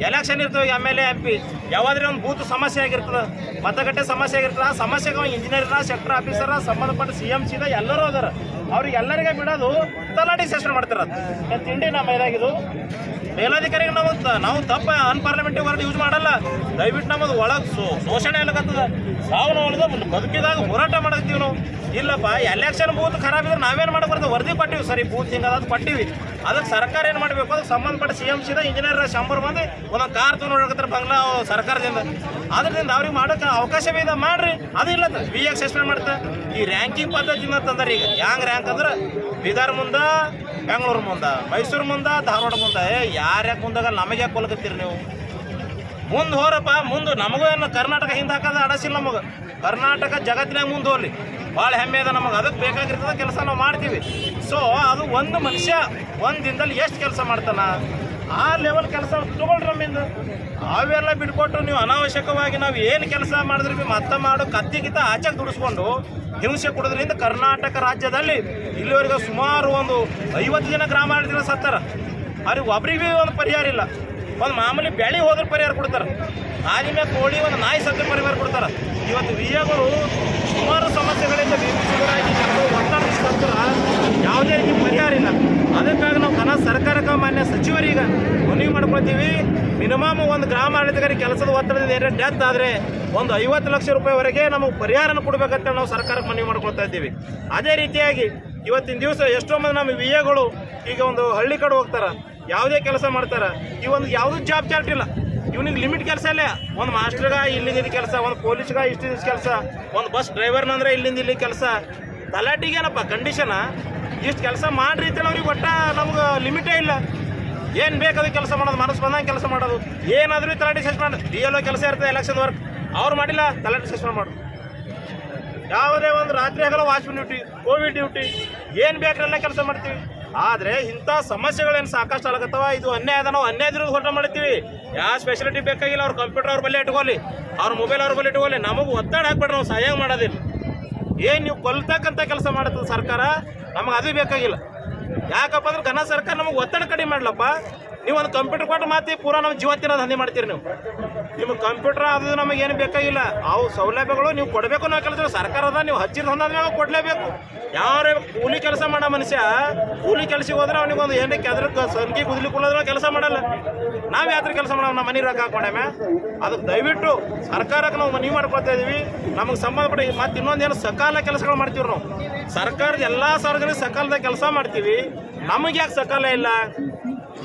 ಎಲೆಕ್ಷನ್ ಇರ್ತವೆ, MLA MP ಯಾವಾದ್ರೆ ಒಂದು ಬೂತ್ ಸಮಸ್ಯೆ ಆಗಿರ್ತದೆ, ಮತಗಟ್ಟೆ ಸಮಸ್ಯೆ ಆಗಿರ್ತದೆ. ಆ ಸಮಸ್ಯೆಗೆ ಇಂಜಿನಿಯರ್ನ, ಸೆಕ್ಟರ್ ಆಫೀಸರ, ಸಂಬಂಧಪಟ್ಟ CM ಸೀದಾ ಎಲ್ಲರೂ ಅದಾರ. ಅವ್ರಿಗೆ ಎಲ್ಲರಿಗೆ ಬಿಡೋದು ತಲಾಟಿ ಸಿಸ್ಟಮ್ ಮಾಡ್ತಾರೆ. ಅದು ತಿಂಡಿ ನಮ್ಮ ಇದಾಗಿದ್ದು. ಮೇಲಾಧಿಕಾರಿಗೆ ನಾವು ತಪ್ಪು ಅನ್ಪಾರ್ಲಿಮೆಂಟರಿ ವರ್ಡ್ ಯೂಸ್ ಮಾಡಲ್ಲ. ದಯವಿಟ್ಟು ನಮ್ಮದು ಒಳಗೆ ಶೋಷಣೆ ಆಗ್ಲತ್ತದ. ಸಾವು ನೋಡಿದ ಬದುಕಿದಾಗ ಹೋರಾಟ ಮಾಡತ್ತೀವಿ ನಾವು. ಇಲ್ಲಪ್ಪ ಎಲೆಕ್ಷನ್ ಬೂತ್ ಖರಾಬ್ ಇದ್ರೆ ನಾವೇನು ಮಾಡಕ್ಕೆ ಬರ್ತದೆ? ವರದಿ ಕೊಟ್ಟಿವಿ, ಸರಿ ಬೂತ್ ಹಿಂಗೆ ಅದು ಕೊಟ್ಟಿವಿ. ಅದಕ್ಕೆ ಸರ್ಕಾರ ಏನು ಮಾಡಬೇಕು? ಅದಕ್ಕೆ ಸಂಬಂಧಪಟ್ಟ CM ಸೀದಾ ಇಂಜಿನಿಯರ್ 100 ಮಂದಿ ಒಂದೊಂದು ಕಾರ್ ತೊಗೊಂಡು ಬಂಗ್ಲಾ ಸರ್ಕಾರದಿಂದ. ಅದರಿಂದ ಅವ್ರಿಗೆ ಮಾಡೋಕೆ ಅವಕಾಶವೇ ಇದೆ, ಮಾಡ್ರಿ. ಅದು ಇಲ್ಲ VA ಸಸ್ಪೆಂಡ್ ಮಾಡ್ತಾರೆ. ಈ ರ್ಯಾಂಕಿಂಗ್ ಪದ್ಧತಿಯಿಂದ ತಂದ್ರೆ ಈಗ ಹ್ಯಾಂಗೆ ರ್ಯಾಂಕ್ ಅಂದ್ರೆ ಬೀದರ್ ಮುಂದೆ, ಬೆಂಗಳೂರು ಮುಂದೆ, ಮೈಸೂರು ಮುಂದೆ, ಧಾರವಾಡ ಮುಂದೆ. ಯಾರ್ಯಾಕೆ ಮುಂದಾಗ ನಮಗೆ ಯಾಕೆ ಕೊಲ್ಕತ್ತೀರಿ ನೀವು? ಮುಂದೆ ಹೋರಪ್ಪ, ಮುಂದೆ ನಮಗೂ ಏನು ಕರ್ನಾಟಕ ಹಿಂದೆ ಹಾಕೋದು ಅಡಸಿಲ್ಲ. ನಮಗೆ ಕರ್ನಾಟಕ ಜಗತ್ತಿನಾಗ ಮುಂದೆ ಹೋಗ್ಲಿ, ಭಾಳ ಹೆಮ್ಮೆ ಅದ ನಮಗೆ. ಅದಕ್ಕೆ ಬೇಕಾಗಿರ್ತದ ಕೆಲಸ ನಾವು ಮಾಡ್ತೀವಿ. ಸೊ ಅದು ಒಂದು ಮನುಷ್ಯ ಒಂದು ದಿನದಲ್ಲಿ ಎಷ್ಟು ಕೆಲಸ ಮಾಡ್ತಾನ ಆ ಲೆವೆಲ್ ಕೆಲಸ ತೊಗೊಳ್ರಿ ನಮ್ಮಿಂದ. ಅವೆಲ್ಲ ಬಿಟ್ಕೊಟ್ಟು ನೀವು ಅನಾವಶ್ಯಕವಾಗಿ ನಾವು ಏನು ಕೆಲಸ ಮಾಡಿದ್ರಿ ಮತ್ತೆ ಮಾಡೋ ಕತ್ತಿಗಿತ್ತ ಆಚೆಗೆ ದುಡಿಸ್ಕೊಂಡು ಹಿಂಸೆ ಕೊಡೋದ್ರಿಂದ ಕರ್ನಾಟಕ ರಾಜ್ಯದಲ್ಲಿ ಇಲ್ಲಿವರೆಗೆ ಸುಮಾರು ಒಂದು 50 ಜನ ಗ್ರಾಮ ಆಡಳಿತಗಳು ಸತ್ತಾರ. ಅವ್ರಿಗೆ ಒಬ್ರಿಗೆ ಒಂದು ಪರಿಹಾರ ಇಲ್ಲ. ಒಂದು ಮಾಮೂಲಿ ಬೆಳೆ ಹೋದ್ರೆ ಪರಿಹಾರ ಕೊಡ್ತಾರೆ. ಆದಿಮೆ ಕೋಳಿ ಒಂದು ನಾಯಿ ಸತ್ತ ಪರಿಹಾರ ಕೊಡ್ತಾರೆ. ಇವತ್ತು VAಗಳು ಸುಮಾರು ಸಮಸ್ಯೆಗಳಿಂದ ಒತ್ತಡ ಸತ್ತರ ಯಾವುದೇ ರೀತಿ ಪರಿಹಾರ ಇಲ್ಲ. ಅದಕ್ಕಾಗಿ ನಾವು ಸರ್ಕಾರಕ್ಕೆ ಮಾನ್ಯ ಸಚಿವರಿಗೆ ಮನವಿ ಮಾಡ್ಕೊಳ್ತೀವಿ. ಮಿನಿಮಮ್ ಒಂದು ಗ್ರಾಮ ಆಡಳಿತಗಾರಿ ಕೆಲಸದ ಒತ್ತಡದಿಂದ ಏನೇ ಡೆತ್ ಆದರೆ ಒಂದು 50 ಲಕ್ಷ ರೂಪಾಯಿವರೆಗೆ ನಮಗೆ ಪರಿಹಾರನ ಕೊಡಬೇಕಂತ ನಾವು ಸರ್ಕಾರಕ್ಕೆ ಮನವಿ ಮಾಡ್ಕೊಳ್ತಾ ಇದ್ದೀವಿ. ಅದೇ ರೀತಿಯಾಗಿ ಇವತ್ತಿನ ದಿವಸ ಎಷ್ಟೋ ಮಂದಿ ನಮ್ಮ VAಗಳು ಈಗ ಒಂದು ಹಳ್ಳಿ ಕಡೆ ಹೋಗ್ತಾರೆ, ಯಾವುದೇ ಕೆಲಸ ಮಾಡ್ತಾರೆ. ಈ ಒಂದು ಯಾವುದೂ ಜಾಬ್ ಚಾರ್ಟ್ ಇಲ್ಲ. ಇವನಿಗೆ ಲಿಮಿಟ್ ಕೆಲಸ ಇಲ್ಲ. ಒಂದು ಮಾಸ್ಟರ್ಗ ಇಲ್ಲಿಂದ ಕೆಲಸ, ಒಂದು ಪೊಲೀಸ್ಗ ಇಷ್ಟು ಕೆಲಸ, ಒಂದು ಬಸ್ ಡ್ರೈವರ್ನಂದ್ರೆ ಇಲ್ಲಿಂದ ಇಲ್ಲಿ ಕೆಲಸ. ತಲಾಟಿಗೇನಪ್ಪ ಕಂಡೀಷನ ಇಷ್ಟು ಕೆಲಸ ಮಾಡ್ರಿ ಅಂತೇಳಿ ಅವ್ರಿಗೆ ಒಟ್ಟ ನಮ್ಗೆ ಲಿಮಿಟೇ ಇಲ್ಲ. ಏನು ಬೇಕಾದ ಕೆಲಸ ಮಾಡೋದು, ಮನಸ್ಸು ಬಂದಂಗೆ ಕೆಲಸ ಮಾಡೋದು. ಏನಾದರೂ ತಲಾಟಿ ಸಸ್ಪೆಂಡ್, DLO ಕೆಲಸ ಇರ್ತದೆ ಎಲೆಕ್ಷನ್ ವರ್ಕ್, ಅವ್ರು ಮಾಡಿಲ್ಲ ತಲಾಟಿ ಸಸ್ಪೆಂಡ್ ಮಾಡು. ಯಾವುದೇ ಒಂದು ರಾತ್ರಿ ಆಗಲ್ಲ ವಾಚ್ಮನ್ ಡ್ಯೂಟಿ, ಕೋವಿಡ್ ಡ್ಯೂಟಿ, ಏನು ಬೇಕಾರೆಲ್ಲ ಕೆಲಸ ಮಾಡ್ತೀವಿ. ಆದರೆ ಇಂಥ ಸಮಸ್ಯೆಗಳೇನು ಸಾಕಷ್ಟು ಆಗತ್ತವ. ಇದು ಅನ್ಯಾಯ ಅದ. ನಾವು ಅನ್ಯಾಯದ ಹೋರಾಟ ಮಾಡ್ತೀವಿ. ಯಾವ ಸ್ಪೆಷಾಲಿಟಿ ಬೇಕಾಗಿಲ್ಲ. ಅವ್ರ ಕಂಪ್ಯೂಟರ್ ಅವ್ರ ಬಳಿ ಇಟ್ಕೊಳ್ಳಿ, ಅವ್ರ ಮೊಬೈಲ್ ಅವ್ರ ಬಳಿ ಇಟ್ಕೊಳ್ಳಿ. ನಮಗೆ ಒತ್ತಡ ಹಾಕ್ಬೇಡ್ರಿ, ನಾವು ಸಹಾಯ ಮಾಡೋದಿಲ್ಲ. ಏನು ನೀವು ಕೊಲ್ತಕ್ಕಂಥ ಕೆಲಸ ಮಾಡುತ್ತದೆ ಸರ್ಕಾರ, ನಮಗೆ ಅದು ಬೇಕಾಗಿಲ್ಲ. ಯಾಕಪ್ಪ ಅಂದ್ರೆ ಘನ ಸರ್ಕಾರ ನಮಗೆ ಒತ್ತಡ ಕಡಿಮೆ ಮಾಡ್ಲಪ್ಪ. ನೀವು ಒಂದು ಕಂಪ್ಯೂಟರ್ ಕೊಟ್ಟು ಮಾತಿ ಪೂರಾ ನಮ್ಮ ಜೀವತ್ತಿನ ದಂಧೆ ಮಾಡ್ತೀರಿ ನೀವು. ನಿಮಗೆ ಕಂಪ್ಯೂಟರ್ ಅದು ನಮಗೆ ಏನು ಬೇಕಾಗಿಲ್ಲ. ಅವು ಸೌಲಭ್ಯಗಳು ನೀವು ಕೊಡಬೇಕು. ನಾವು ಕೆಲಸ ಸರ್ಕಾರದ ನೀವು ಹಚ್ಚಿದ ಹೊಂದಾದ್ಮೇಲೆ ಕೊಡಲೇಬೇಕು. ಯಾರೇ ಕೂಲಿ ಕೆಲಸ ಮಾಡೋ ಮನುಷ್ಯ ಕೂಲಿ ಕೆಲಸಕ್ಕೆ ಹೋದ್ರೆ ಅವನಿಗೆ ಒಂದು ಏನಕ್ಕೆ ಅದ್ರ ಸಂಖ್ಯೆ ಕುದಿಲಿಕ್ಕೆ ಕೆಲಸ ಮಾಡಲ್ಲ. ನಾವು ಯಾತ್ರ ಕೆಲಸ ಮಾಡೋ ನಮ್ಮ ಮನೆ ರೊಕ್ಕ ಹಾಕೊಂಡೇಮೆ. ಅದಕ್ಕೆ ದಯವಿಟ್ಟು ಸರ್ಕಾರಕ್ಕೆ ನಾವು ಮನವಿ ಮಾಡ್ಕೊಳ್ತಾ ಇದೀವಿ. ನಮಗೆ ಸಂಬಂಧಪಟ್ಟ ಮತ್ತು ಇನ್ನೊಂದೇನು ಸಕಾಲ ಕೆಲಸಗಳು ಮಾಡ್ತೀವಿ ನಾವು. ಸರ್ಕಾರದ ಎಲ್ಲ ಸಾರ್ವಜನಿಕ ಸಕಾಲದ ಕೆಲಸ ಮಾಡ್ತೀವಿ. ನಮಗೆ ಯಾಕೆ ಸಕಾಲ ಇಲ್ಲ?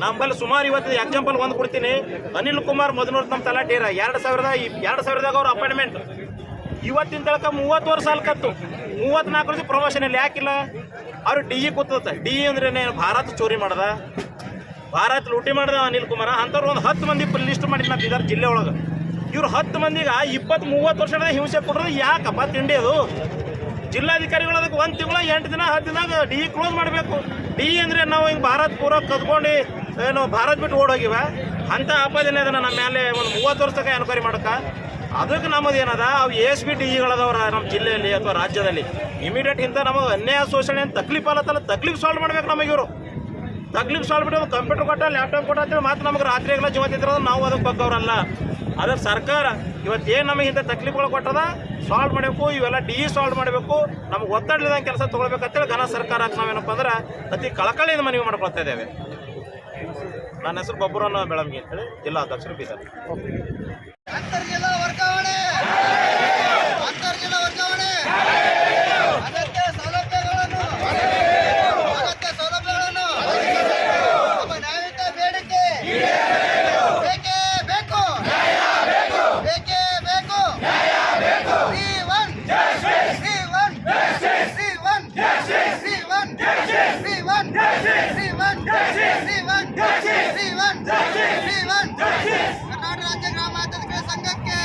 ನಮ್ಮಲ್ಲಿ ಸುಮಾರು ಇವತ್ತು ಎಕ್ಸಾಂಪಲ್ ಒಂದು ಕೊಡ್ತೀನಿ. ಅನಿಲ್ ಕುಮಾರ್ ಮೊದಲೂರು ನಮ್ಮ ತಲಾಟೀರ 2000ದಾಗ ಅವ್ರ ಅಪಾಯಿಂಟ್ಮೆಂಟ್. ಇವತ್ತಿನ ತನಕ 30 ವರ್ಷ ಅಲ್ಕತ್ತು. 34 ವರ್ಷ ಪ್ರಮೋಷನಲ್ಲಿ ಯಾಕಿಲ್ಲ? ಅವ್ರು DE ಕೂತದ. DE ಅಂದ್ರೆ ಭಾರತ್ ಚೋರಿ ಮಾಡ್ದ, ಭಾರತ್ ಲೂಟಿ ಮಾಡ್ದ ಅನಿಲ್ ಕುಮಾರ. ಅಂಥವ್ರು ಒಂದು 10 ಮಂದಿ ಲಿಸ್ಟ್ ಮಾಡಿದ್ ನಾ ಬೀದರ್ ಜಿಲ್ಲೆ ಒಳಗೆ. ಇವ್ರು 10 ಮಂದಿಗೆ 20-30 ವರ್ಷದ ಹಿಂಸೆ ಕೊಡೋದು ಯಾಕಪ್ಪ? ತಿಂಡಿ ಅದು. ಜಿಲ್ಲಾಧಿಕಾರಿಗಳು ಅದಕ್ಕೆ 1 ತಿಂಗಳ 8 ದಿನ 10 ದಿನಾಗ DE ಕ್ಲೋಸ್ ಮಾಡಬೇಕು. DE ಅಂದರೆ ನಾವು ಹಿಂಗೆ ಭಾರತ್ ಪೂರ ಕದ್ಕೊಂಡು ಏನು ಭಾರತ್ ಬಿಟ್ಟು ಓಡೋಗಿವ ಅಂಥ ಆಪಾದನೆ ಅದನ್ನು ನಮ್ಮ ಮೇಲೆ ಒಂದು 30 ವರ್ಷ ತನಕ ಎನ್ಕ್ವೈರಿ ಮಾಡೋಕೆ. ಅದಕ್ಕೆ ನಮ್ಮದು ಏನದ ಅವು ASP DEಗಳದವ್ರ ನಮ್ಮ ಜಿಲ್ಲೆಯಲ್ಲಿ ಅಥವಾ ರಾಜ್ಯದಲ್ಲಿ ಇಮಿಡಿಯೇಟ್ ಇಂಥ ನಮಗೆ ಅನ್ಯಾಯ ಶೋಷಣೆ ಅಂತ ತಕ್ಲೀಫ್ ಅಲ್ಲತ್ತಲ್ಲ, ತಕ್ಲೀಫ್ ಸಾಲ್ವ್ ಮಾಡ್ಬೇಕು ನಮಗೆ. ಇವರು ತಕ್ಲೀಫ್ ಸಾಲ್ವ್ ಬಿಟ್ಟು ಕಂಪ್ಯೂಟರ್ ಕೊಟ್ಟ ಲ್ಯಾಪ್ಟಾಪ್ ಕೊಟ್ಟ ಅಂತೇಳಿ ಮಾತ್ರ ನಮಗೆ ರಾತ್ರಿಗೆಲ್ಲ ಜೀವತಿದ್ರು ನಾವು ಅದಕ್ಕೆ ಬಗ್ಗವ್ರಲ್ಲ. ಅದಕ್ಕೆ ಸರ್ಕಾರ ಇವತ್ತೇನು ನಮಗೆ ಇಂಥ ತಕ್ಲೀಫ್ಗಳು ಕೊಟ್ಟದ ಸಾಲ್ವ್ ಮಾಡಬೇಕು. ಇವೆಲ್ಲ DE ಸಾಲ್ವ್ ಮಾಡಬೇಕು. ನಮಗೆ ಒತ್ತಡಲಿದಂಗೆ ಕೆಲಸ ತೊಗೊಳ್ಬೇಕಂತೇಳಿ ಘನ ಸರ್ಕಾರಕ್ಕೆ ನಾವೇನಪ್ಪ ಅಂದ್ರೆ ಅತಿ ಕಳಕಳಿಯಿಂದ ಮನವಿ ಮಾಡ್ಕೊಳ್ತಾ ಇದ್ದೇವೆ. ನನ್ನ ಹೆಸರು ಬಬ್ಬುರನ್ನ ಬೆಳಂಗಿ ಅಂತೇಳಿ, ಜಿಲ್ಲಾ ಅಧ್ಯಕ್ಷರು ಬೀದರ್. ಅಂತರ್ಜಿಲ್ಲಾ ವರ್ಗಾವಣೆ, ಅಂತರ್ಜಿಲ್ಲಾ ವರ್ಗಾವಣೆ, ಅಗತ್ಯ ಸೌಲಭ್ಯಗಳನ್ನು ನಮ್ಮ ನ್ಯಾಯಯುತ ಬೇಡಿಕೆ ಬೇಕೇ ಬೇಕು, ಬೇಕೇ ಬೇಕು. ಕರ್ನಾಟಕ ರಾಜ್ಯ ಗ್ರಾಮಾಧ್ಯಕ್ಷರ ಸಂಘಕ್ಕೆ,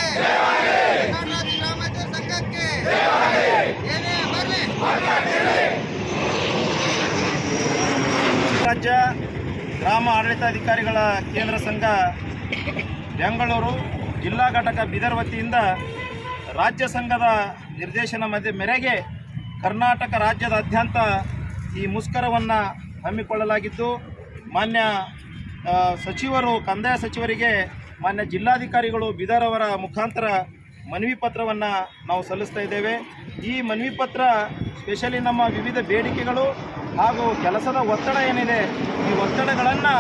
ಕರ್ನಾಟಕ ರಾಜ್ಯ ಗ್ರಾಮಾಧ್ಯಕ್ಷರ ಸಂಘಕ್ಕೆ ಏನೇ ಬರಲಿ. ರಾಜ್ಯ ಗ್ರಾಮ ಆಡಳಿತಾಧಿಕಾರಿಗಳ ಕೇಂದ್ರ ಸಂಘ ಬೆಂಗಳೂರು ಜಿಲ್ಲಾ ಘಟಕ ಬೀದರ್ ವತಿಯಿಂದ ರಾಜ್ಯ ಸಂಘದ ನಿರ್ದೇಶನ ಮೇರೆಗೆ ಕರ್ನಾಟಕ ರಾಜ್ಯದಾದ್ಯಂತ ಈ ಮುಷ್ಕರವನ್ನು ಹಮ್ಮಿಕೊಳ್ಳಲಾಗಿದ್ದು, ಮಾನ್ಯ ಸಚಿವರು, ಕಂದಾಯ ಸಚಿವರಿಗೆ ಮಾನ್ಯ ಜಿಲ್ಲಾಧಿಕಾರಿಗಳು ಬೀದರ್ ಅವರ ಮುಖಾಂತರ ಮನವಿ ಪತ್ರವನ್ನು ನಾವು ಸಲ್ಲಿಸ್ತಾ ಇದ್ದೇವೆ. ಈ ಮನವಿ ಪತ್ರ ಸ್ಪೆಷಲಿ ನಮ್ಮ ವಿವಿಧ ಬೇಡಿಕೆಗಳು ಹಾಗೂ ಕೆಲಸದ ಒತ್ತಡ ಏನಿದೆ, ಈ ಒತ್ತಡಗಳನ್ನು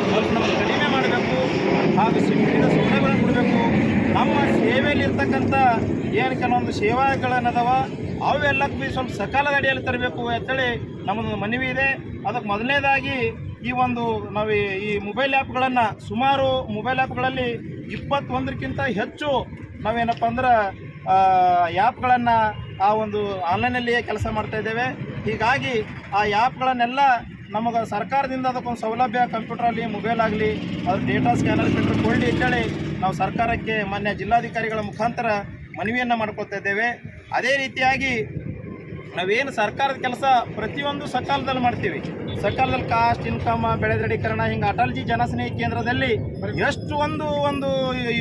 ಸ್ವಲ್ಪ ನಮಗೆ ಕಡಿಮೆ ಮಾಡಬೇಕು ಹಾಗೂ ವಿವಿಧ ಸೌಲಭ್ಯಗಳನ್ನು ಕೊಡಬೇಕು. ನಮ್ಮ ಸೇವೆಯಲ್ಲಿರ್ತಕ್ಕಂಥ ಏನು ಕೆಲವೊಂದು ಸೇವಾಗಳನ್ನದವ ಅವೆಲ್ಲಕ್ಕೂ ಸ್ವಲ್ಪ ಸಕಾಲದ ಅಡಿಯಲ್ಲಿ ತರಬೇಕು ಅಂತೇಳಿ ನಮ್ಮದೊಂದು ಮನವಿ ಇದೆ. ಅದಕ್ಕೆ ಮೊದಲನೇದಾಗಿ ಈ ಒಂದು ನಾವು ಈ ಮೊಬೈಲ್ ಆ್ಯಪ್ಗಳನ್ನು ಸುಮಾರು ಮೊಬೈಲ್ ಆ್ಯಪ್ಗಳಲ್ಲಿ 21ಕ್ಕಿಂತ ಹೆಚ್ಚು ನಾವೇನಪ್ಪ ಅಂದ್ರೆ ಆ್ಯಪ್ಗಳನ್ನು ಆ ಒಂದು ಆನ್ಲೈನಲ್ಲಿಯೇ ಕೆಲಸ ಮಾಡ್ತಾ ಇದ್ದೇವೆ. ಹೀಗಾಗಿ ಆ ಆ್ಯಪ್ಗಳನ್ನೆಲ್ಲ ನಮಗೆ ಸರ್ಕಾರದಿಂದ ಅದಕ್ಕೊಂದು ಸೌಲಭ್ಯ ಕಂಪ್ಯೂಟ್ರಲ್ಲಿ ಮೊಬೈಲ್ ಆಗಲಿ ಅದು ಡೇಟಾ ಸ್ಕ್ಯಾನರ್ ಪ್ರಿಂಟರ್ ಕೊಡಲಿ ಅಂತೇಳಿ ನಾವು ಸರ್ಕಾರಕ್ಕೆ ಮಾನ್ಯ ಜಿಲ್ಲಾಧಿಕಾರಿಗಳ ಮುಖಾಂತರ ಮನವಿಯನ್ನು ಮಾಡ್ಕೊಳ್ತಾ ಇದ್ದೇವೆ. ಅದೇ ರೀತಿಯಾಗಿ ನಾವೇನು ಸರ್ಕಾರದ ಕೆಲಸ ಪ್ರತಿಯೊಂದು ಸಕಾಲದಲ್ಲಿ ಮಾಡ್ತೀವಿ. ಸಕಾಲದಲ್ಲಿ ಕಾಸ್ಟ್, ಇನ್ಕಮ್, ಬೆಳೆ ದೃಢೀಕರಣ, ಹಿಂಗೆ ಅಟಲ್ಜಿ ಜನಸ್ನೇಹಿ ಕೇಂದ್ರದಲ್ಲಿ ಎಷ್ಟು ಒಂದು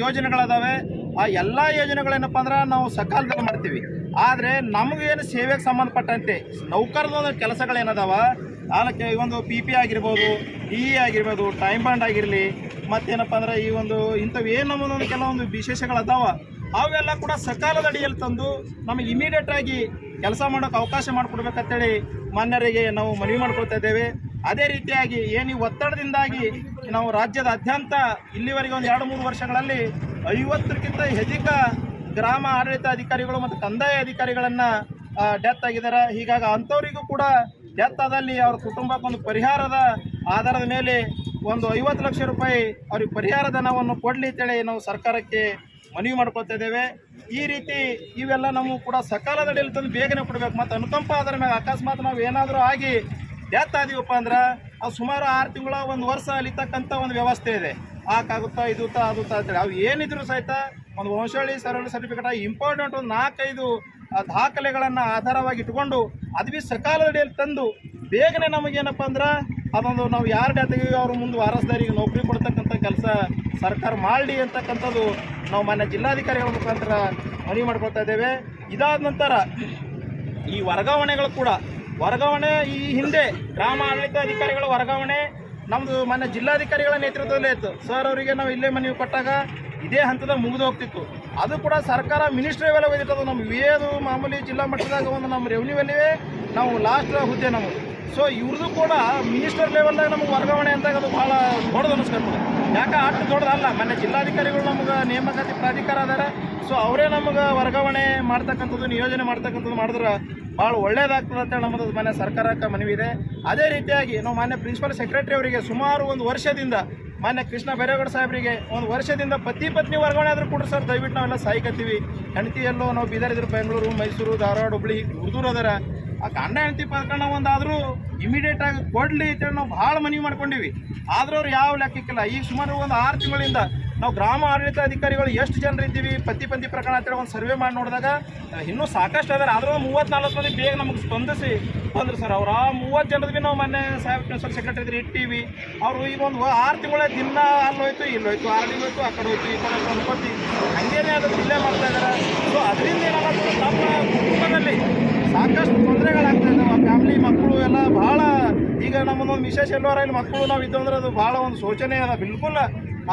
ಯೋಜನೆಗಳದಾವೆ. ಆ ಎಲ್ಲ ಯೋಜನೆಗಳೇನಪ್ಪ ಅಂದ್ರೆ ನಾವು ಸಕಾಲದಲ್ಲಿ ಮಾಡ್ತೀವಿ. ಆದರೆ ನಮಗೇನು ಸೇವೆಗೆ ಸಂಬಂಧಪಟ್ಟಂತೆ ನೌಕರದ ಕೆಲಸಗಳೇನದಾವ ಅದಕ್ಕೆ ಒಂದು PP ಆಗಿರ್ಬೋದು, DE ಆಗಿರ್ಬೋದು, ಟೈಮ್ ಬಾಂಡ್ ಆಗಿರಲಿ, ಮತ್ತೇನಪ್ಪ ಅಂದ್ರೆ ಈ ಒಂದು ಇಂಥವು ಏನು ನಮ್ಮದೊಂದು ಕೆಲವೊಂದು ವಿಶೇಷಗಳದಾವ ಅವೆಲ್ಲ ಕೂಡ ಸಕಾಲದ ಅಡಿಯಲ್ಲಿ ತಂದು ನಮಗೆ ಇಮಿಡಿಯೇಟಾಗಿ ಕೆಲಸ ಮಾಡೋಕ್ಕೆ ಅವಕಾಶ ಮಾಡಿಕೊಡ್ಬೇಕಂತೇಳಿ ಮಾನ್ಯರಿಗೆ ನಾವು ಮನವಿ ಮಾಡ್ಕೊಳ್ತಾ ಇದ್ದೇವೆ. ಅದೇ ರೀತಿಯಾಗಿ ಏನು ಈ ಒತ್ತಡದಿಂದಾಗಿ ನಾವು ರಾಜ್ಯದಾದ್ಯಂತ ಇಲ್ಲಿವರೆಗೆ ಒಂದು 2-3 ವರ್ಷಗಳಲ್ಲಿ 50ಕ್ಕಿಂತ ಹೆಚ್ಚಿನ ಗ್ರಾಮ ಆಡಳಿತ ಅಧಿಕಾರಿಗಳು ಮತ್ತು ಕಂದಾಯ ಅಧಿಕಾರಿಗಳನ್ನು ಡೆತ್ ಆಗಿದ್ದಾರೆ. ಹೀಗಾಗಿ ಅಂಥವರಿಗೂ ಕೂಡ ಡೆತ್ ಆದಲ್ಲಿ ಅವ್ರ ಕುಟುಂಬಕ್ಕೆ ಒಂದು ಪರಿಹಾರದ ಆಧಾರದ ಮೇಲೆ ಒಂದು 50 ಲಕ್ಷ ರೂಪಾಯಿ ಅವ್ರಿಗೆ ಪರಿಹಾರ ಧನವನ್ನು ಕೊಡಲಿ ಅಂತೇಳಿ ನಾವು ಸರ್ಕಾರಕ್ಕೆ ಮನವಿ ಮಾಡ್ಕೊಳ್ತಾ ಇದ್ದೇವೆ. ಈ ರೀತಿ ಇವೆಲ್ಲ ನಾವು ಕೂಡ ಸಕಾಲದ ಅಡಿಯಲ್ಲಿ ತಂದು ಬೇಗನೆ ಕೊಡಬೇಕು. ಮತ್ತು ಅನುಕಂಪ ಅದರ ಮೇಲೆ ಅಕಸ್ಮಾತ್ ನಾವು ಏನಾದರೂ ಆಗಿ ಡೆತ್ ಆದೀವಪ್ಪ ಅಂದ್ರೆ ಅದು ಸುಮಾರು 6 ತಿಂಗಳ 1 ವರ್ಷ ಅಲಿತಕ್ಕಂಥ ಒಂದು ವ್ಯವಸ್ಥೆ ಇದೆ. ಆಕಾಗುತ್ತಾ ಇದುತ್ತಾ ಅದುತ್ತಾ ಅಂತೇಳಿ ಅವು ಏನಿದ್ರು ಸಹಿತ ಒಂದು ವಂಶಾವಳಿ ಸರ್ಟಿಫಿಕೇಟ್ ಇಂಪಾರ್ಟೆಂಟ್ ಒಂದು 4-5 ದಾಖಲೆಗಳನ್ನು ಆಧಾರವಾಗಿ ಇಟ್ಕೊಂಡು ಅದು ಬಿ ಸಕಾಲದಲ್ಲಿ ತಂದು ಬೇಗನೆ ನಮಗೇನಪ್ಪ ಅಂದ್ರೆ ಅದೊಂದು ನಾವು ಯಾರು ಡೆತ್ತೀವಿ ಅವ್ರ ಮುಂದೆ ವಾರಸ್ದಾರಿಗೆ ನೌಕರಿ ಕೊಡ್ತಕ್ಕಂಥ ಕೆಲಸ ಸರ್ಕಾರ ಮಾಡಲಿ ಅಂತಕ್ಕಂಥದ್ದು ನಾವು ಮಾನ್ಯ ಜಿಲ್ಲಾಧಿಕಾರಿಗಳ ಮುಖಾಂತರ ಮನವಿ ಮಾಡ್ಕೊಳ್ತಾ ಇದ್ದೇವೆ. ಇದಾದ ನಂತರ ಈ ವರ್ಗಾವಣೆಗಳು ಕೂಡ ಈ ಹಿಂದೆ ಗ್ರಾಮ ಆಡಳಿತಾಧಿಕಾರಿಗಳ ವರ್ಗಾವಣೆ ನಮ್ಮದು ಮಾನ್ಯ ಜಿಲ್ಲಾಧಿಕಾರಿಗಳ ನೇತೃತ್ವದಲ್ಲೇ ಇತ್ತು. ಸರ್ ಅವರಿಗೆ ನಾವು ಇಲ್ಲೇ ಮನವಿ ಕೊಟ್ಟಾಗ ಇದೇ ಹಂತದ ಮುಗಿದು ಹೋಗ್ತಿತ್ತು. ಅದು ಕೂಡ ಸರ್ಕಾರ ಮಿನಿಸ್ಟ್ರಿ ಲೆವೆಲ್ ಒಯ್ದಿಟ್ಟದು. ನಮ್ಮ ವಿಎದು ಮಾಮೂಲಿ ಜಿಲ್ಲಾ ಮಟ್ಟದಾಗ ಒಂದು ನಮ್ಮ ರೆವಿನ್ಯೂವಲ್ಲಿಯೇ ನಾವು ಲಾಸ್ಟ್ ಹುದ್ದೆ ನಮಗೆ. ಸೊ ಇವ್ರದ್ದು ಕೂಡ ಮಿನಿಸ್ಟರ್ ಲೆವೆಲ್ದಾಗ ನಮಗೆ ವರ್ಗಾವಣೆ ಅಂದಾಗ ಅದು ಭಾಳ ದೊಡ್ಡದು ಅನಿಸ್ಕೊಳ್ತದೆ. ಯಾಕೆ ಅಷ್ಟು ದೊಡ್ಡದಲ್ಲ, ಮೊನ್ನೆ ಜಿಲ್ಲಾಧಿಕಾರಿಗಳು ನಮಗೆ ನೇಮಕಾತಿ ಪ್ರಾಧಿಕಾರ ಅದಾರ. ಸೊ ಅವರೇ ನಮಗೆ ವರ್ಗಾವಣೆ ಮಾಡ್ತಕ್ಕಂಥದ್ದು ನಿಯೋಜನೆ ಮಾಡ್ತಕ್ಕಂಥದ್ದು ಮಾಡಿದ್ರೆ ಭಾಳ ಒಳ್ಳೇದಾಗ್ತದೆ ಅಂತೇಳಿ ನಮ್ಮದು ಮಾನ್ಯ ಸರ್ಕಾರಕ್ಕೆ ಮನವಿ ಇದೆ. ಅದೇ ರೀತಿಯಾಗಿ ನಾವು ಮಾನ್ಯ ಪ್ರಿನ್ಸಿಪಲ್ ಸೆಕ್ರೆಟರಿ ಅವರಿಗೆ ಸುಮಾರು 1 ವರ್ಷದಿಂದ ಮಾನ್ಯ ಕೃಷ್ಣ ಬೈರೇಗೌಡ ಸಾಹೇಬರಿಗೆ 1 ವರ್ಷದಿಂದ ಪತ್ನಿ ವರ್ಗಾವಣೆ ಆದರೂ ಕೊಡ್ರಿ ಸರ್, ದಯವಿಟ್ಟು ನಾವೆಲ್ಲ ಸಾಯ್ಕತ್ತೀವಿ. ಹೆಂಡತಿ ಎಲ್ಲೋ ನಾವು ಬೀದರ್ ಇದ್ರು, ಬೆಂಗಳೂರು, ಮೈಸೂರು, ಧಾರವಾಡ, ಹುಬ್ಳಿ, ಹುಡುಗರು ಅದರ ಆ ಗಂಡ ಹೆಂಡತಿ ಪ್ರಕರಣ ಒಂದಾದರೂ ಇಮಿಡಿಯೇಟಾಗಿ ಕೊಡಲಿ ಅಂತೇಳಿ ನಾವು ಭಾಳ ಮನವಿ ಮಾಡ್ಕೊಂಡಿವಿ. ಆದರೂ ಅವ್ರು ಯಾವ ಲೆಕ್ಕಕ್ಕಿಲ್ಲ. ಈಗ ಸುಮಾರು ಒಂದು 6 ತಿಂಗಳಿಂದ ನಾವು ಗ್ರಾಮ ಆಡಳಿತಾಧಿಕಾರಿಗಳು ಎಷ್ಟು ಜನರು ಇದ್ದೀವಿ ಪತಿ ಪ್ರಕರಣ ಅಂತೇಳಿ ಒಂದು ಸರ್ವೆ ಮಾಡಿ ನೋಡಿದಾಗ ಇನ್ನೂ ಸಾಕಷ್ಟು ಅದಾರೆ. ಆದರೂ 34 ಮಂದಿ ಬೇಗ ನಮಗೆ ಸ್ಪಂದಿಸಿ ಬಂದರು ಸರ್. ಅವ್ರು ಆ 30 ಜನರದ್ದು ಭೀ ನಾವು ಮೊನ್ನೆ ಸಾಹೇಬ್ ಪ್ರಿನ್ಸಿಪಲ್ ಸೆಕ್ರೆಟರಿ ಇಟ್ಟಿವಿ. ಅವರು ಈಗ ಒಂದು 6 ತಿಂಗಳ ದಿನ ಅಲ್ಲೋಯ್ತು ಇಲ್ಲೋಯ್ತು, ಆರ್ಡಿಗೆ ಹೋಯ್ತು, ಆ ಕಡೆ ಹೋಯ್ತು, ಈ ಕಡೆ ಅನ್ಕೋತಿ ಹಂಗೇನೆ ಅದು ಡಿಲೇ ಮಾಡ್ತಾ ಇದ್ದಾರೆ. ಸೊ ಅದರಿಂದ ಏನಾಗುತ್ತೆ, ನಮ್ಮ ಕುಟುಂಬದಲ್ಲಿ ಸಾಕಷ್ಟು ತೊಂದರೆಗಳಾಗ್ತಾ ಇದ್ದಾವೆ. ಫ್ಯಾಮಿಲಿ ಮಕ್ಕಳು ಎಲ್ಲ ಭಾಳ ಈಗ ನಮ್ಮದೊಂದು ವಿಶೇಷ ಎಲ್ಲೋರ ಇಲ್ಲಿ ಮಕ್ಕಳು ನಾವು ಇದ್ದು ಅಂದ್ರೆ ಅದು ಭಾಳ ಒಂದು ಶೋಚನೆ ಅದ. ಬಿಲ್ಕುಲ್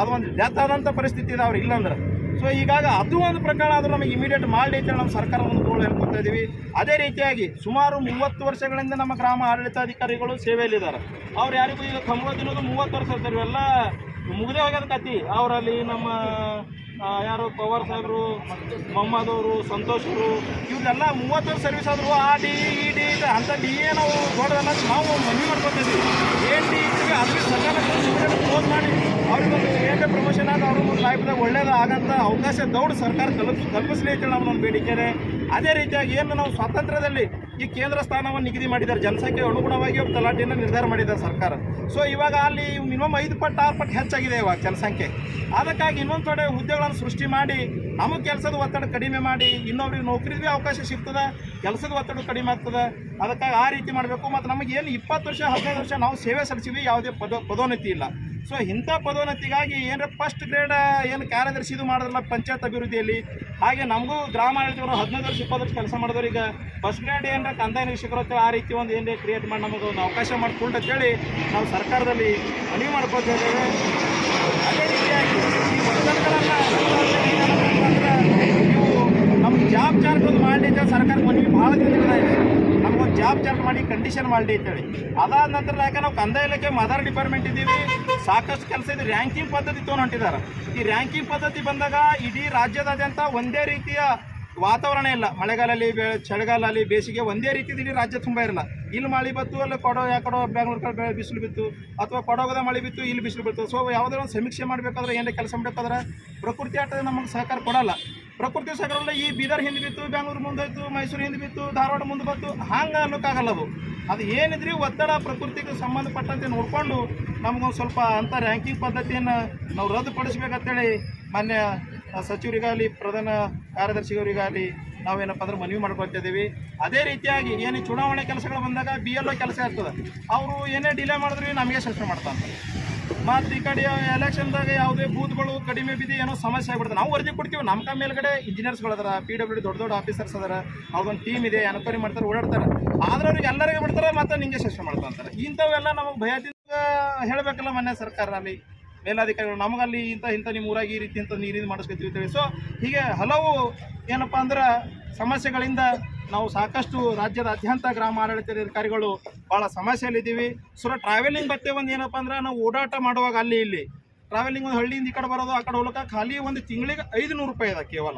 ಅದು ಒಂದು ಡೆತ್ ಆದಂಥ ಪರಿಸ್ಥಿತಿ ಇದೆ ಅವ್ರು ಇಲ್ಲಂದ್ರೆ. ಸೊ ಹೀಗಾಗಿ ಅದು ಒಂದು ಪ್ರಕರಣ ಆದರೂ ನಮಗೆ ಇಮಿಡಿಯೇಟ್ ಮಾಡಲಿ ಅಂತೇಳಿ ನಮ್ಮ ಸರ್ಕಾರ ಒಂದು ಗೋಳು ಹೇಳ್ಕೊತಾ ಇದ್ದೀವಿ. ಅದೇ ರೀತಿಯಾಗಿ ಸುಮಾರು 30 ವರ್ಷಗಳಿಂದ ನಮ್ಮ ಗ್ರಾಮ ಆಡಳಿತಾಧಿಕಾರಿಗಳು ಸೇವೆಯಲ್ಲಿದ್ದಾರೆ. ಅವ್ರು ಯಾರಿಗೂ ಈಗ ಕಂಬಳ ದಿನೋದು 30 ವರ್ಷ ಇರ್ತಾರೆ. ಇವೆಲ್ಲ ಮುಗಿದೇ ಹೋಗ್ಯದ ಕತಿ. ಅವರಲ್ಲಿ ನಮ್ಮ ಯಾರು ಪವಾರ್ ಸಾಹೇಬರು, ಮೊಹಮ್ಮದ್ ಅವರು, ಸಂತೋಷ್ ಅವರು, ಇವರೆಲ್ಲ 30 ವರ್ಷ ಸರ್ವಿಸ್ ಆದರು. ಆ ಡಿ ಈ ಡಿ ಅಂಥ ಡಿ ಎ ನಾವು ದೊಡ್ಡದಲ್ಲ ನಾವು ಮನವಿ ಮಾಡ್ಕೊತಾ ಇದ್ದೀವಿ. ಏನು ಡಿ ಇದ್ದೀವಿ ಅದ್ರ ಸರ್ಕಾರ ಕ್ಲೋಸ್ ಮಾಡಿ ಅವ್ರಿಗೊಂದು ಏನೇ ಪ್ರಮೋಷನ್ ಆಗಿ ಅವ್ರ ಒಂದು ಲೈಫ್ದಾಗ ಒಳ್ಳೇದು ಆಗಂಥ ಅವಕಾಶ ದೌಡ್ ಸರ್ಕಾರ ಕಲ್ಪಿಸಲಿ ಅಂತೇಳಿ ನಮ್ಮದೊಂದು ಬೇಡಿಕೆ ಇದೆ. ಅದೇ ರೀತಿಯಾಗಿ ಏನು ನಾವು ಸ್ವಾತಂತ್ರ್ಯದಲ್ಲಿ ಈ ಕೇಂದ್ರ ಸ್ಥಾನವನ್ನು ನಿಗದಿ ಮಾಡಿದ್ದಾರೆ, ಜನಸಂಖ್ಯೆ ಅನುಗುಣವಾಗಿ ಒಂದು ತಲಾಟೆಯನ್ನು ನಿರ್ಧಾರ ಮಾಡಿದ್ದಾರೆ ಸರ್ಕಾರ. ಸೊ ಇವಾಗ ಅಲ್ಲಿ ಮಿನಿಮಮ್ 5 ಪಟ್ಟು 6 ಪಟ್ಟು ಹೆಚ್ಚಾಗಿದೆ ಇವಾಗ ಜನಸಂಖ್ಯೆ. ಅದಕ್ಕಾಗಿ ಇನ್ನೊಂದು ಕಡೆ ಹುದ್ದೆಗಳನ್ನು ಸೃಷ್ಟಿ ಮಾಡಿ ನಮಗೆ ಕೆಲಸದ ಒತ್ತಡ ಕಡಿಮೆ ಮಾಡಿ ಇನ್ನೊಬ್ರಿಗೆ ನೌಕರಿಗೆ ಅವಕಾಶ ಸಿಗ್ತದೆ, ಕೆಲಸದ ಒತ್ತಡ ಕಡಿಮೆ ಆಗ್ತದೆ. ಅದಕ್ಕಾಗಿ ಆ ರೀತಿ ಮಾಡಬೇಕು. ಮತ್ತು ನಮಗೆ ಏನು 20 ವರ್ಷ 15 ವರ್ಷ ನಾವು ಸೇವೆ ಸಲ್ಲಿಸಿವಿ, ಯಾವುದೇ ಪದೋನ್ನತಿ ಇಲ್ಲ. ಸೊ ಇಂಥ ಪದೋನ್ನತಿಗಾಗಿ ಏನರ ಫಸ್ಟ್ ಗ್ರೇಡ್ ಏನು ಕಾರ್ಯದರ್ಶಿ ಇದು ಮಾಡಿದ್ರಲ್ಲ ಪಂಚಾಯತ್ ಅಭಿವೃದ್ಧಿಯಲ್ಲಿ, ಹಾಗೆ ನಮಗೂ ಗ್ರಾಮ ಆಡಳಿತವರು 15 ವರ್ಷ 20 ವರ್ಷ ಕೆಲಸ ಮಾಡಿದವ್ರು ಈಗ ಫಸ್ಟ್ ಗ್ರೇಡ್ ಏನರ ಕಂದಾಯ ನಿರೀಕ್ಷಕರು ಆ ರೀತಿ ಒಂದು ಏನೇ ಕ್ರಿಯೇಟ್ ಮಾಡಿ ನಮಗೆ ಒಂದು ಅವಕಾಶ ಮಾಡಿಕೊಂಡು ಅಂತೇಳಿ ನಾವು ಸರ್ಕಾರದಲ್ಲಿ ಮನವಿ ಮಾಡ್ಕೊತಾ ಇದ್ದೇವೆ. ಅದೇ ರೀತಿಯಾಗಿ ಈ ಒತ್ತಡಗಳನ್ನು ನೀವು ನಮ್ಗೆ ಜಾಬ್ ಚಾರ್ಟ್ ಒಂದು ಮಾಡಲಿ ಅಂತೇಳಿ ಸರ್ಕಾರ ಮನವಿ ಭಾಳ ದಿನಗಳ ಇದೆ. ನಮಗೊಂದು ಜಾಬ್ ಚಾರ್ಟ್ ಮಾಡಿ ಕಂಡೀಷನ್ ಮಾಡಲಿ ಅಂತೇಳಿ. ಅದಾದ ನಂತರ ಯಾಕೆ ನಾವು ಕಂದಾಯ ಇಲಾಖೆ ಮದರ್ ಡಿಪಾರ್ಟ್ಮೆಂಟ್ ಇದ್ದೀವಿ, ಸಾಕಷ್ಟು ಕೆಲಸ ಇದೆ. ರ್ಯಾಂಕಿಂಗ್ ಪದ್ಧತಿ ತೊಗೊಂಡು ಈ ರ್ಯಾಂಕಿಂಗ್ ಪದ್ಧತಿ ಬಂದಾಗ ಇಡೀ ರಾಜ್ಯದಾದ್ಯಂತ ಒಂದೇ ರೀತಿಯ ವಾತಾವರಣ ಇಲ್ಲ. ಮಳೆಗಾಲಲ್ಲಿ ಚಳಿಗಾಲಲ್ಲಿ ಬೇಸಿಗೆ ಒಂದೇ ರೀತಿ ಇಡೀ ರಾಜ್ಯ ತುಂಬ ಇರಲ್ಲ. ಇಲ್ಲಿ ಮಳೆ ಬತ್ತು, ಅಲ್ಲಿ ಯಾಕಡೋ ಬೆಂಗಳೂರು ಕಡೆ ಬಿಸಿಲು ಬಿತ್ತು, ಅಥವಾ ಕೊಡೋಗದ ಮಳೆ ಬಿತ್ತು, ಇಲ್ಲಿ ಬಿಸಿಲು ಬಿತ್ತು. ಸೊ ಯಾವುದೇ ಒಂದು ಸಮೀಕ್ಷೆ ಮಾಡಬೇಕಾದ್ರೆ ಏನೇ ಕೆಲಸ ಮಾಡಬೇಕಾದ್ರೆ ಪ್ರಕೃತಿ ಆಟ ನಮಗೆ ಸಹಕಾರ ಕೊಡೋಲ್ಲ. ಪ್ರಕೃತಿ ಸಹಕಾರಲ್ಲ ಈ ಬೀದರ್ ಹಿಂದೆ ಬಿತ್ತು, ಬೆಂಗಳೂರು ಮುಂದೆ ಹೋಯ್ತು, ಮೈಸೂರು ಹಿಂದೆ ಬಿತ್ತು, ಧಾರವಾಡ ಮುಂದೆ ಬಂತು, ಹಂಗೆ ಅನ್ನೋಕ್ಕಾಗಲ್ಲ. ಅದು ಏನಿದ್ರಿ ಒತ್ತಡ ಪ್ರಕೃತಿಗೆ ಸಂಬಂಧಪಟ್ಟಂತೆ ನೋಡಿಕೊಂಡು ನಮಗೊಂದು ಸ್ವಲ್ಪ ಅಂಥ ರ್ಯಾಂಕಿಂಗ್ ಪದ್ಧತಿಯನ್ನು ನಾವು ರದ್ದುಪಡಿಸ್ಬೇಕಂತೇಳಿ ಮಾನ್ಯ ಸಚಿವರಿಗಾಗಲಿ ಪ್ರಧಾನ ಕಾರ್ಯದರ್ಶಿಯವರಿಗಾಗಲಿ ನಾವೇನಪ್ಪ ಅಂದ್ರೆ ಮನವಿ ಮಾಡ್ಕೊಳ್ತಾ ಇದ್ದೀವಿ. ಅದೇ ರೀತಿಯಾಗಿ ಏನು ಚುನಾವಣೆ ಕೆಲಸಗಳು ಬಂದಾಗ BLO ಕೆಲಸ ಇರ್ತದೆ, ಅವರು ಏನೇ ಡಿಲೇ ಮಾಡಿದ್ರೂ ನಮಗೆ ಸಸ್ಪೆಂಡ್ ಮಾಡ್ತಾರೆ. ಮತ್ತು ಈ ಕಡೆ ಎಲೆಕ್ಷನ್ದಾಗ ಯಾವುದೇ ಬೂತ್ಗಳು ಕಡಿಮೆ ಬಿದ್ದು ಏನೋ ಸಮಸ್ಯೆ ಆಗಿಬಿಡ್ತದೆ. ನಾವು ವರದಿ ಕೊಡ್ತೀವಿ, ನಮ್ಮ ಮೇಲ್ಗಡೆ ಇಂಜಿನಿಯರ್ಸ್ಗಳು ಅದಾರ, PWD ದೊಡ್ಡ ಆಫೀಸರ್ಸ್ ಅದಾರ, ಅವ್ರದ್ದೊಂದು ಟೀಮ್ ಇದೆ, ಎನ್ಕ್ವೈರಿ ಮಾಡ್ತಾರೆ, ಓಡಾಡ್ತಾರೆ. ಆದ್ರೆ ಅವ್ರಿಗೆ ಎಲ್ಲರಿಗೆ ಬಿಡ್ತಾರೆ, ಮತ್ತು ನಿಂಗೆ ಸಸ್ಪೆಂಡ್ ಮಾಡ್ತಾರೆ. ಇಂಥವೆಲ್ಲ ನಮಗೆ ಭಯದಿಂದ ಹೇಳಬೇಕಲ್ಲ ಮಾನ್ಯ ಸರ್ಕಾರ ಅಲ್ಲಿ ಮೇಲಾಧಿಕಾರಿಗಳು ನಮಗಲ್ಲಿ ಇಂಥ ನಿಮ್ಮ ಊರಾಗಿ ಈ ರೀತಿ ಇಂಥ ನೀರಿನ ಮಾಡಿಸ್ಕೊತೀವಿ ಅಂತೇಳಿ. ಸೊ ಹೀಗೆ ಹಲವು ಏನಪ್ಪ ಅಂದ್ರೆ ಸಮಸ್ಯೆಗಳಿಂದ ನಾವು ಸಾಕಷ್ಟು ರಾಜ್ಯದಾದ್ಯಂತ ಗ್ರಾಮ ಆಡಳಿತಾಧಿಕಾರಿಗಳು ಭಾಳ ಸಮಸ್ಯೆಯಲ್ಲಿದ್ದೀವಿ. ಸೊ ಟ್ರಾವೆಲಿಂಗ್ ಬತ್ತೆ ಒಂದು ಏನಪ್ಪ ಅಂದ್ರೆ ನಾವು ಓಡಾಟ ಮಾಡುವಾಗ ಅಲ್ಲಿ ಇಲ್ಲಿ ಟ್ರಾವೆಲಿಂಗ್ ಒಂದು ಹಳ್ಳಿಯಿಂದ ಈ ಕಡೆ ಬರೋದು ಆ ಕಡೆ ಹೋಗ್ಲಿಕ್ಕೆ ಖಾಲಿ ಒಂದು ತಿಂಗಳಿಗೆ 500 ರೂಪಾಯಿ ಇದೆ ಕೇವಲ.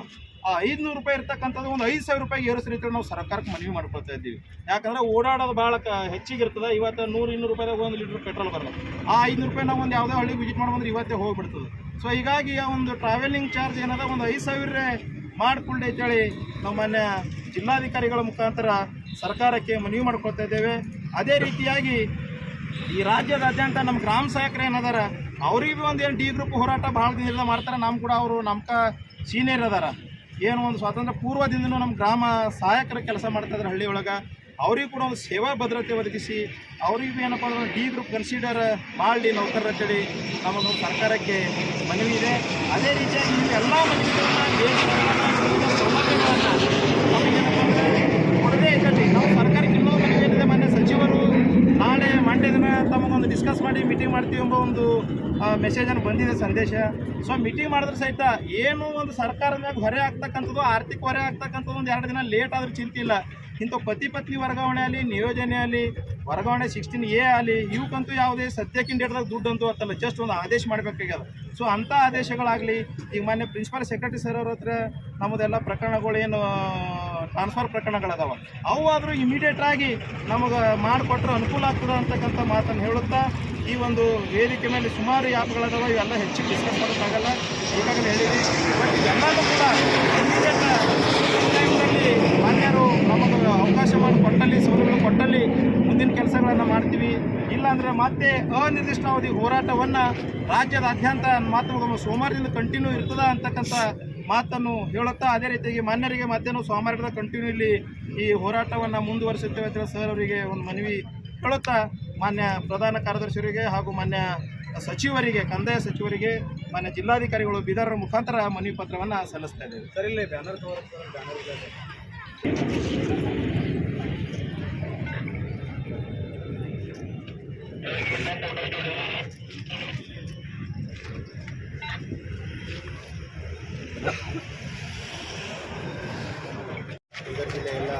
ಆ 500 ರೂಪಾಯಿ ಇರ್ತಕ್ಕಂಥದ್ದು ಒಂದು 5,000 ರೂಪಾಯಿ ಏರಿಸಿ ರೀತಿ ನಾವು ಸರ್ಕಾರಕ್ಕೆ ಮನವಿ ಮಾಡ್ಕೊಳ್ತಾ ಇದ್ದೀವಿ. ಯಾಕಂದರೆ ಓಡಾಡೋದು ಭಾಳ ಹೆಚ್ಚಿಗಿರ್ತದೆ. ಇವತ್ತು 100-200 ರೂಪಾಯಿದಾಗ 1 ಲೀಟ್ರ್ ಪೆಟ್ರೋಲ್ ಬರೋದು. ಆ 500 ರೂಪಾಯಿ ನಾವು ಒಂದು ಯಾವುದೋ ಹಳ್ಳಿಗೆ ವಿಸಿಟ್ ಮಾಡ್ಬಂದ್ರೆ ಇವತ್ತೇ ಹೋಗಿಬಿಡ್ತದೆ. ಸೊ ಹೀಗಾಗಿ ಆ ಒಂದು ಟ್ರಾವೆಲಿಂಗ್ ಚಾರ್ಜ್ ಏನದ ಒಂದು 5,000 ಮಾಡಿಕೊಳ್ಳಿ ಅಂತೇಳಿ ನಾವು ಮಾನ್ಯ ಜಿಲ್ಲಾಧಿಕಾರಿಗಳ ಮುಖಾಂತರ ಸರ್ಕಾರಕ್ಕೆ ಮನವಿ ಮಾಡ್ಕೊಳ್ತಾ ಇದ್ದೇವೆ. ಅದೇ ರೀತಿಯಾಗಿ ಈ ರಾಜ್ಯದಾದ್ಯಂತ ನಮ್ಮ ಗ್ರಾಮ ಸಹಾಯಕರು ಏನದಾರ ಅವ್ರಿಗೆ ಒಂದು ಏನು ಡಿ ಗ್ರೂಪ್ ಹೋರಾಟ ಭಾಳ ದಿನದಿಂದ ಮಾಡ್ತಾರೆ. ನಮ್ಮ ಕೂಡ ಅವರು ನಮ್ಕ ಸೀನಿಯರ್ ಅದಾರ. ಏನು ಒಂದು ಸ್ವಾತಂತ್ರ್ಯ ಪೂರ್ವದಿಂದನೂ ನಮ್ಮ ಗ್ರಾಮ ಸಹಾಯಕರ ಕೆಲಸ ಮಾಡ್ತಾಯಿದ್ರು ಹಳ್ಳಿ ಒಳಗೆ. ಅವ್ರಿಗೆ ಕೂಡ ಒಂದು ಸೇವಾ ಭದ್ರತೆ ಒದಗಿಸಿ ಅವ್ರಿಗೆ ಏನಪ್ಪ ಅಂದ್ರೆ ಡಿ ಗ್ರೂಪ್ ಕನ್ಸಿಡರ್ ಮಾಡಲಿ ನೌಕರರ ಅಂತೇಳಿ ನಮ್ಮದು ಸರ್ಕಾರಕ್ಕೆ ಮನವಿ ಇದೆ. ಅದೇ ರೀತಿಯಾಗಿ ನೀವು ಎಲ್ಲ ಸೌಲಭ್ಯಗಳನ್ನು ನಮಗೇನಪ್ಪ ಅಂದರೆ ಕೊಡದೇ ಇದ್ದಲ್ಲಿ ನಾವು ಸರ್ಕಾರಕ್ಕೆ ಇನ್ನೂ ಮನವಿ ಏನಿದೆ, ಮೊನ್ನೆ ಸಚಿವರು ನಾಳೆ ಮಂಡ್ಯ ದಿನ ತಮಗೊಂದು ಡಿಸ್ಕಸ್ ಮಾಡಿ ಮೀಟಿಂಗ್ ಮಾಡ್ತೀವಿ ಎಂಬ ಒಂದು ಮೆಸೇಜನ್ನು ಬಂದಿದೆ ಸಂದೇಶ. ಸೊ ಮೀಟಿಂಗ್ ಮಾಡಿದ್ರೆ ಸಹಿತ ಏನು ಒಂದು ಸರ್ಕಾರದ ಮ್ಯಾಗ ಹೊರೆ ಆಗ್ತಕ್ಕಂಥದ್ದು, ಆರ್ಥಿಕ ಹೊರೆ ಆಗ್ತಕ್ಕಂಥದ್ದು ಒಂದು 2 ದಿನ ಲೇಟ್ ಆದರೂ ಚಿಂತೆ ಇಲ್ಲ. ಇಂಥ ಪತಿ ಪತ್ನಿ ವರ್ಗಾವಣೆ ಆಗಲಿ, ನಿಯೋಜನೆ ಆಗಲಿ, ವರ್ಗಾವಣೆ 16A ಆಗಲಿ, ಇವಕ್ಕಂತೂ ಯಾವುದೇ ಸದ್ಯಕ್ಕಿನ ಡೇಟ್ದಾಗ ದುಡ್ಡಂತೂ ಅಂತಲ್ಲ, ಜಸ್ಟ್ ಒಂದು ಆದೇಶ ಮಾಡಬೇಕಾಗ್ಯದ. ಸೊ ಅಂಥ ಆದೇಶಗಳಾಗಲಿ, ಈಗ ಮೊನ್ನೆ ಪ್ರಿನ್ಸಿಪಾಲ್ ಸೆಕ್ರೆಟರಿ ಸರ್ ಅವ್ರ ಹತ್ರ ನಮ್ಮದೆಲ್ಲ ಪ್ರಕರಣಗಳೇನು ಟ್ರಾನ್ಸ್ಫರ್ ಪ್ರಕರಣಗಳದಾವ, ಅವು ಆದರೂ ಇಮಿಡಿಯೇಟಾಗಿ ನಮಗೆ ಮಾಡಿಕೊಟ್ರೆ ಅನುಕೂಲ ಆಗ್ತದೆ ಅಂತಕ್ಕಂಥ ಮಾತನ್ನು ಹೇಳುತ್ತಾ, ಈ ಒಂದು ವೇದಿಕೆ ಮೇಲೆ ಸುಮಾರು ಆ್ಯಪ್ಗಳದಾವ, ಇವೆಲ್ಲ ಹೆಚ್ಚಿಗೆ ಡಿಸ್ಕಸ್ ಮಾಡೋಕ್ಕಾಗಲ್ಲ, ಈಗಾಗಲೇ ಹೇಳಿದ್ವಿ. ಬಟ್ ಎಲ್ಲನೂ ಕೂಡ ಇಮಿಡಿಯೇಟ್ ಟೈಮ್ನಲ್ಲಿ ಮಾನ್ಯರು ನಮಗೆ ಅವಕಾಶ ಮಾಡಿ ಕೊಟ್ಟಲ್ಲಿ, ಸೌಲಭ್ಯ ಕೊಟ್ಟಲ್ಲಿ ಮುಂದಿನ ಕೆಲಸಗಳನ್ನು ಮಾಡ್ತೀವಿ. ಇಲ್ಲಾಂದರೆ ಮತ್ತೆ ಅನಿರ್ದಿಷ್ಟಾವಧಿ ಹೋರಾಟವನ್ನು ರಾಜ್ಯದಾದ್ಯಂತ ಮಾತ್ರ ಸೋಮವಾರದಿಂದ ಕಂಟಿನ್ಯೂ ಇರ್ತದ ಅಂತಕ್ಕಂಥ ಮಾತನ್ನು ಹೇಳುತ್ತಾ, ಅದೇ ರೀತಿಯಾಗಿ ಮಾನ್ಯರಿಗೆ ಮತ್ತೇನು ಸೋಮವಾರದ ಕಂಟಿನ್ಯೂ ಇಲ್ಲಿ ಈ ಹೋರಾಟವನ್ನು ಮುಂದುವರಿಸುತ್ತೇವೆ ಅಂತ ಸರ್ ಅವರಿಗೆ ಒಂದು ಮನವಿ ಹೇಳುತ್ತಾ, ಮಾನ್ಯ ಪ್ರಧಾನ ಕಾರ್ಯದರ್ಶಿಯವರಿಗೆ ಹಾಗೂ ಮಾನ್ಯ ಸಚಿವರಿಗೆ, ಕಂದಾಯ ಸಚಿವರಿಗೆ, ಮಾನ್ಯ ಜಿಲ್ಲಾಧಿಕಾರಿಗಳು ಬೀದರ್ ಮುಖಾಂತರ ಮನವಿ ಪತ್ರವನ್ನು ಸಲ್ಲಿಸ್ತಾ ಇದ್ದೇವೆ. ಸರ್ ಇಲ್ಲಿ ಬ್ಯಾನರ್ ಬ್ಯಾನರ್ ಇದೆ. ಬೀದರ್ ಜಿಲ್ಲೆ ಎಲ್ಲ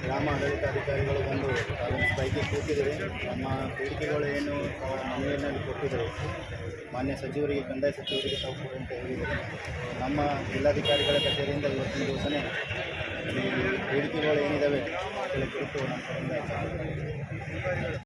ಗ್ರಾಮ ಆಡಳಿತಾಧಿಕಾರಿಗಳು ಬಂದು ಅದನ್ನು ಸ್ಟ್ರೈಕಿಗೆ ಕೂತಿದ್ದಾರೆ. ನಮ್ಮ ಬೇಡಿಕೆಗಳು ಏನು ಮನವಿಯಲ್ಲಿ ಕೊಟ್ಟಿದ್ದಾರೆ, ಮಾನ್ಯ ಸಚಿವರಿಗೆ, ಕಂದಾಯ ಸಚಿವರಿಗೆ ತಾವು ಕೊಡಿ ಅಂತ ಹೇಳಿದ್ದಾರೆ. ನಮ್ಮ ಜಿಲ್ಲಾಧಿಕಾರಿಗಳ ಕಚೇರಿಯಿಂದ ಇವತ್ತಿನ ದಿವಸನೇ ಈ ಬೇಡಿಕೆಗಳು ಏನಿದ್ದಾವೆ ಅದರ ಕುರಿತು ನಮ್ಮ ಕಡೆಯಿಂದ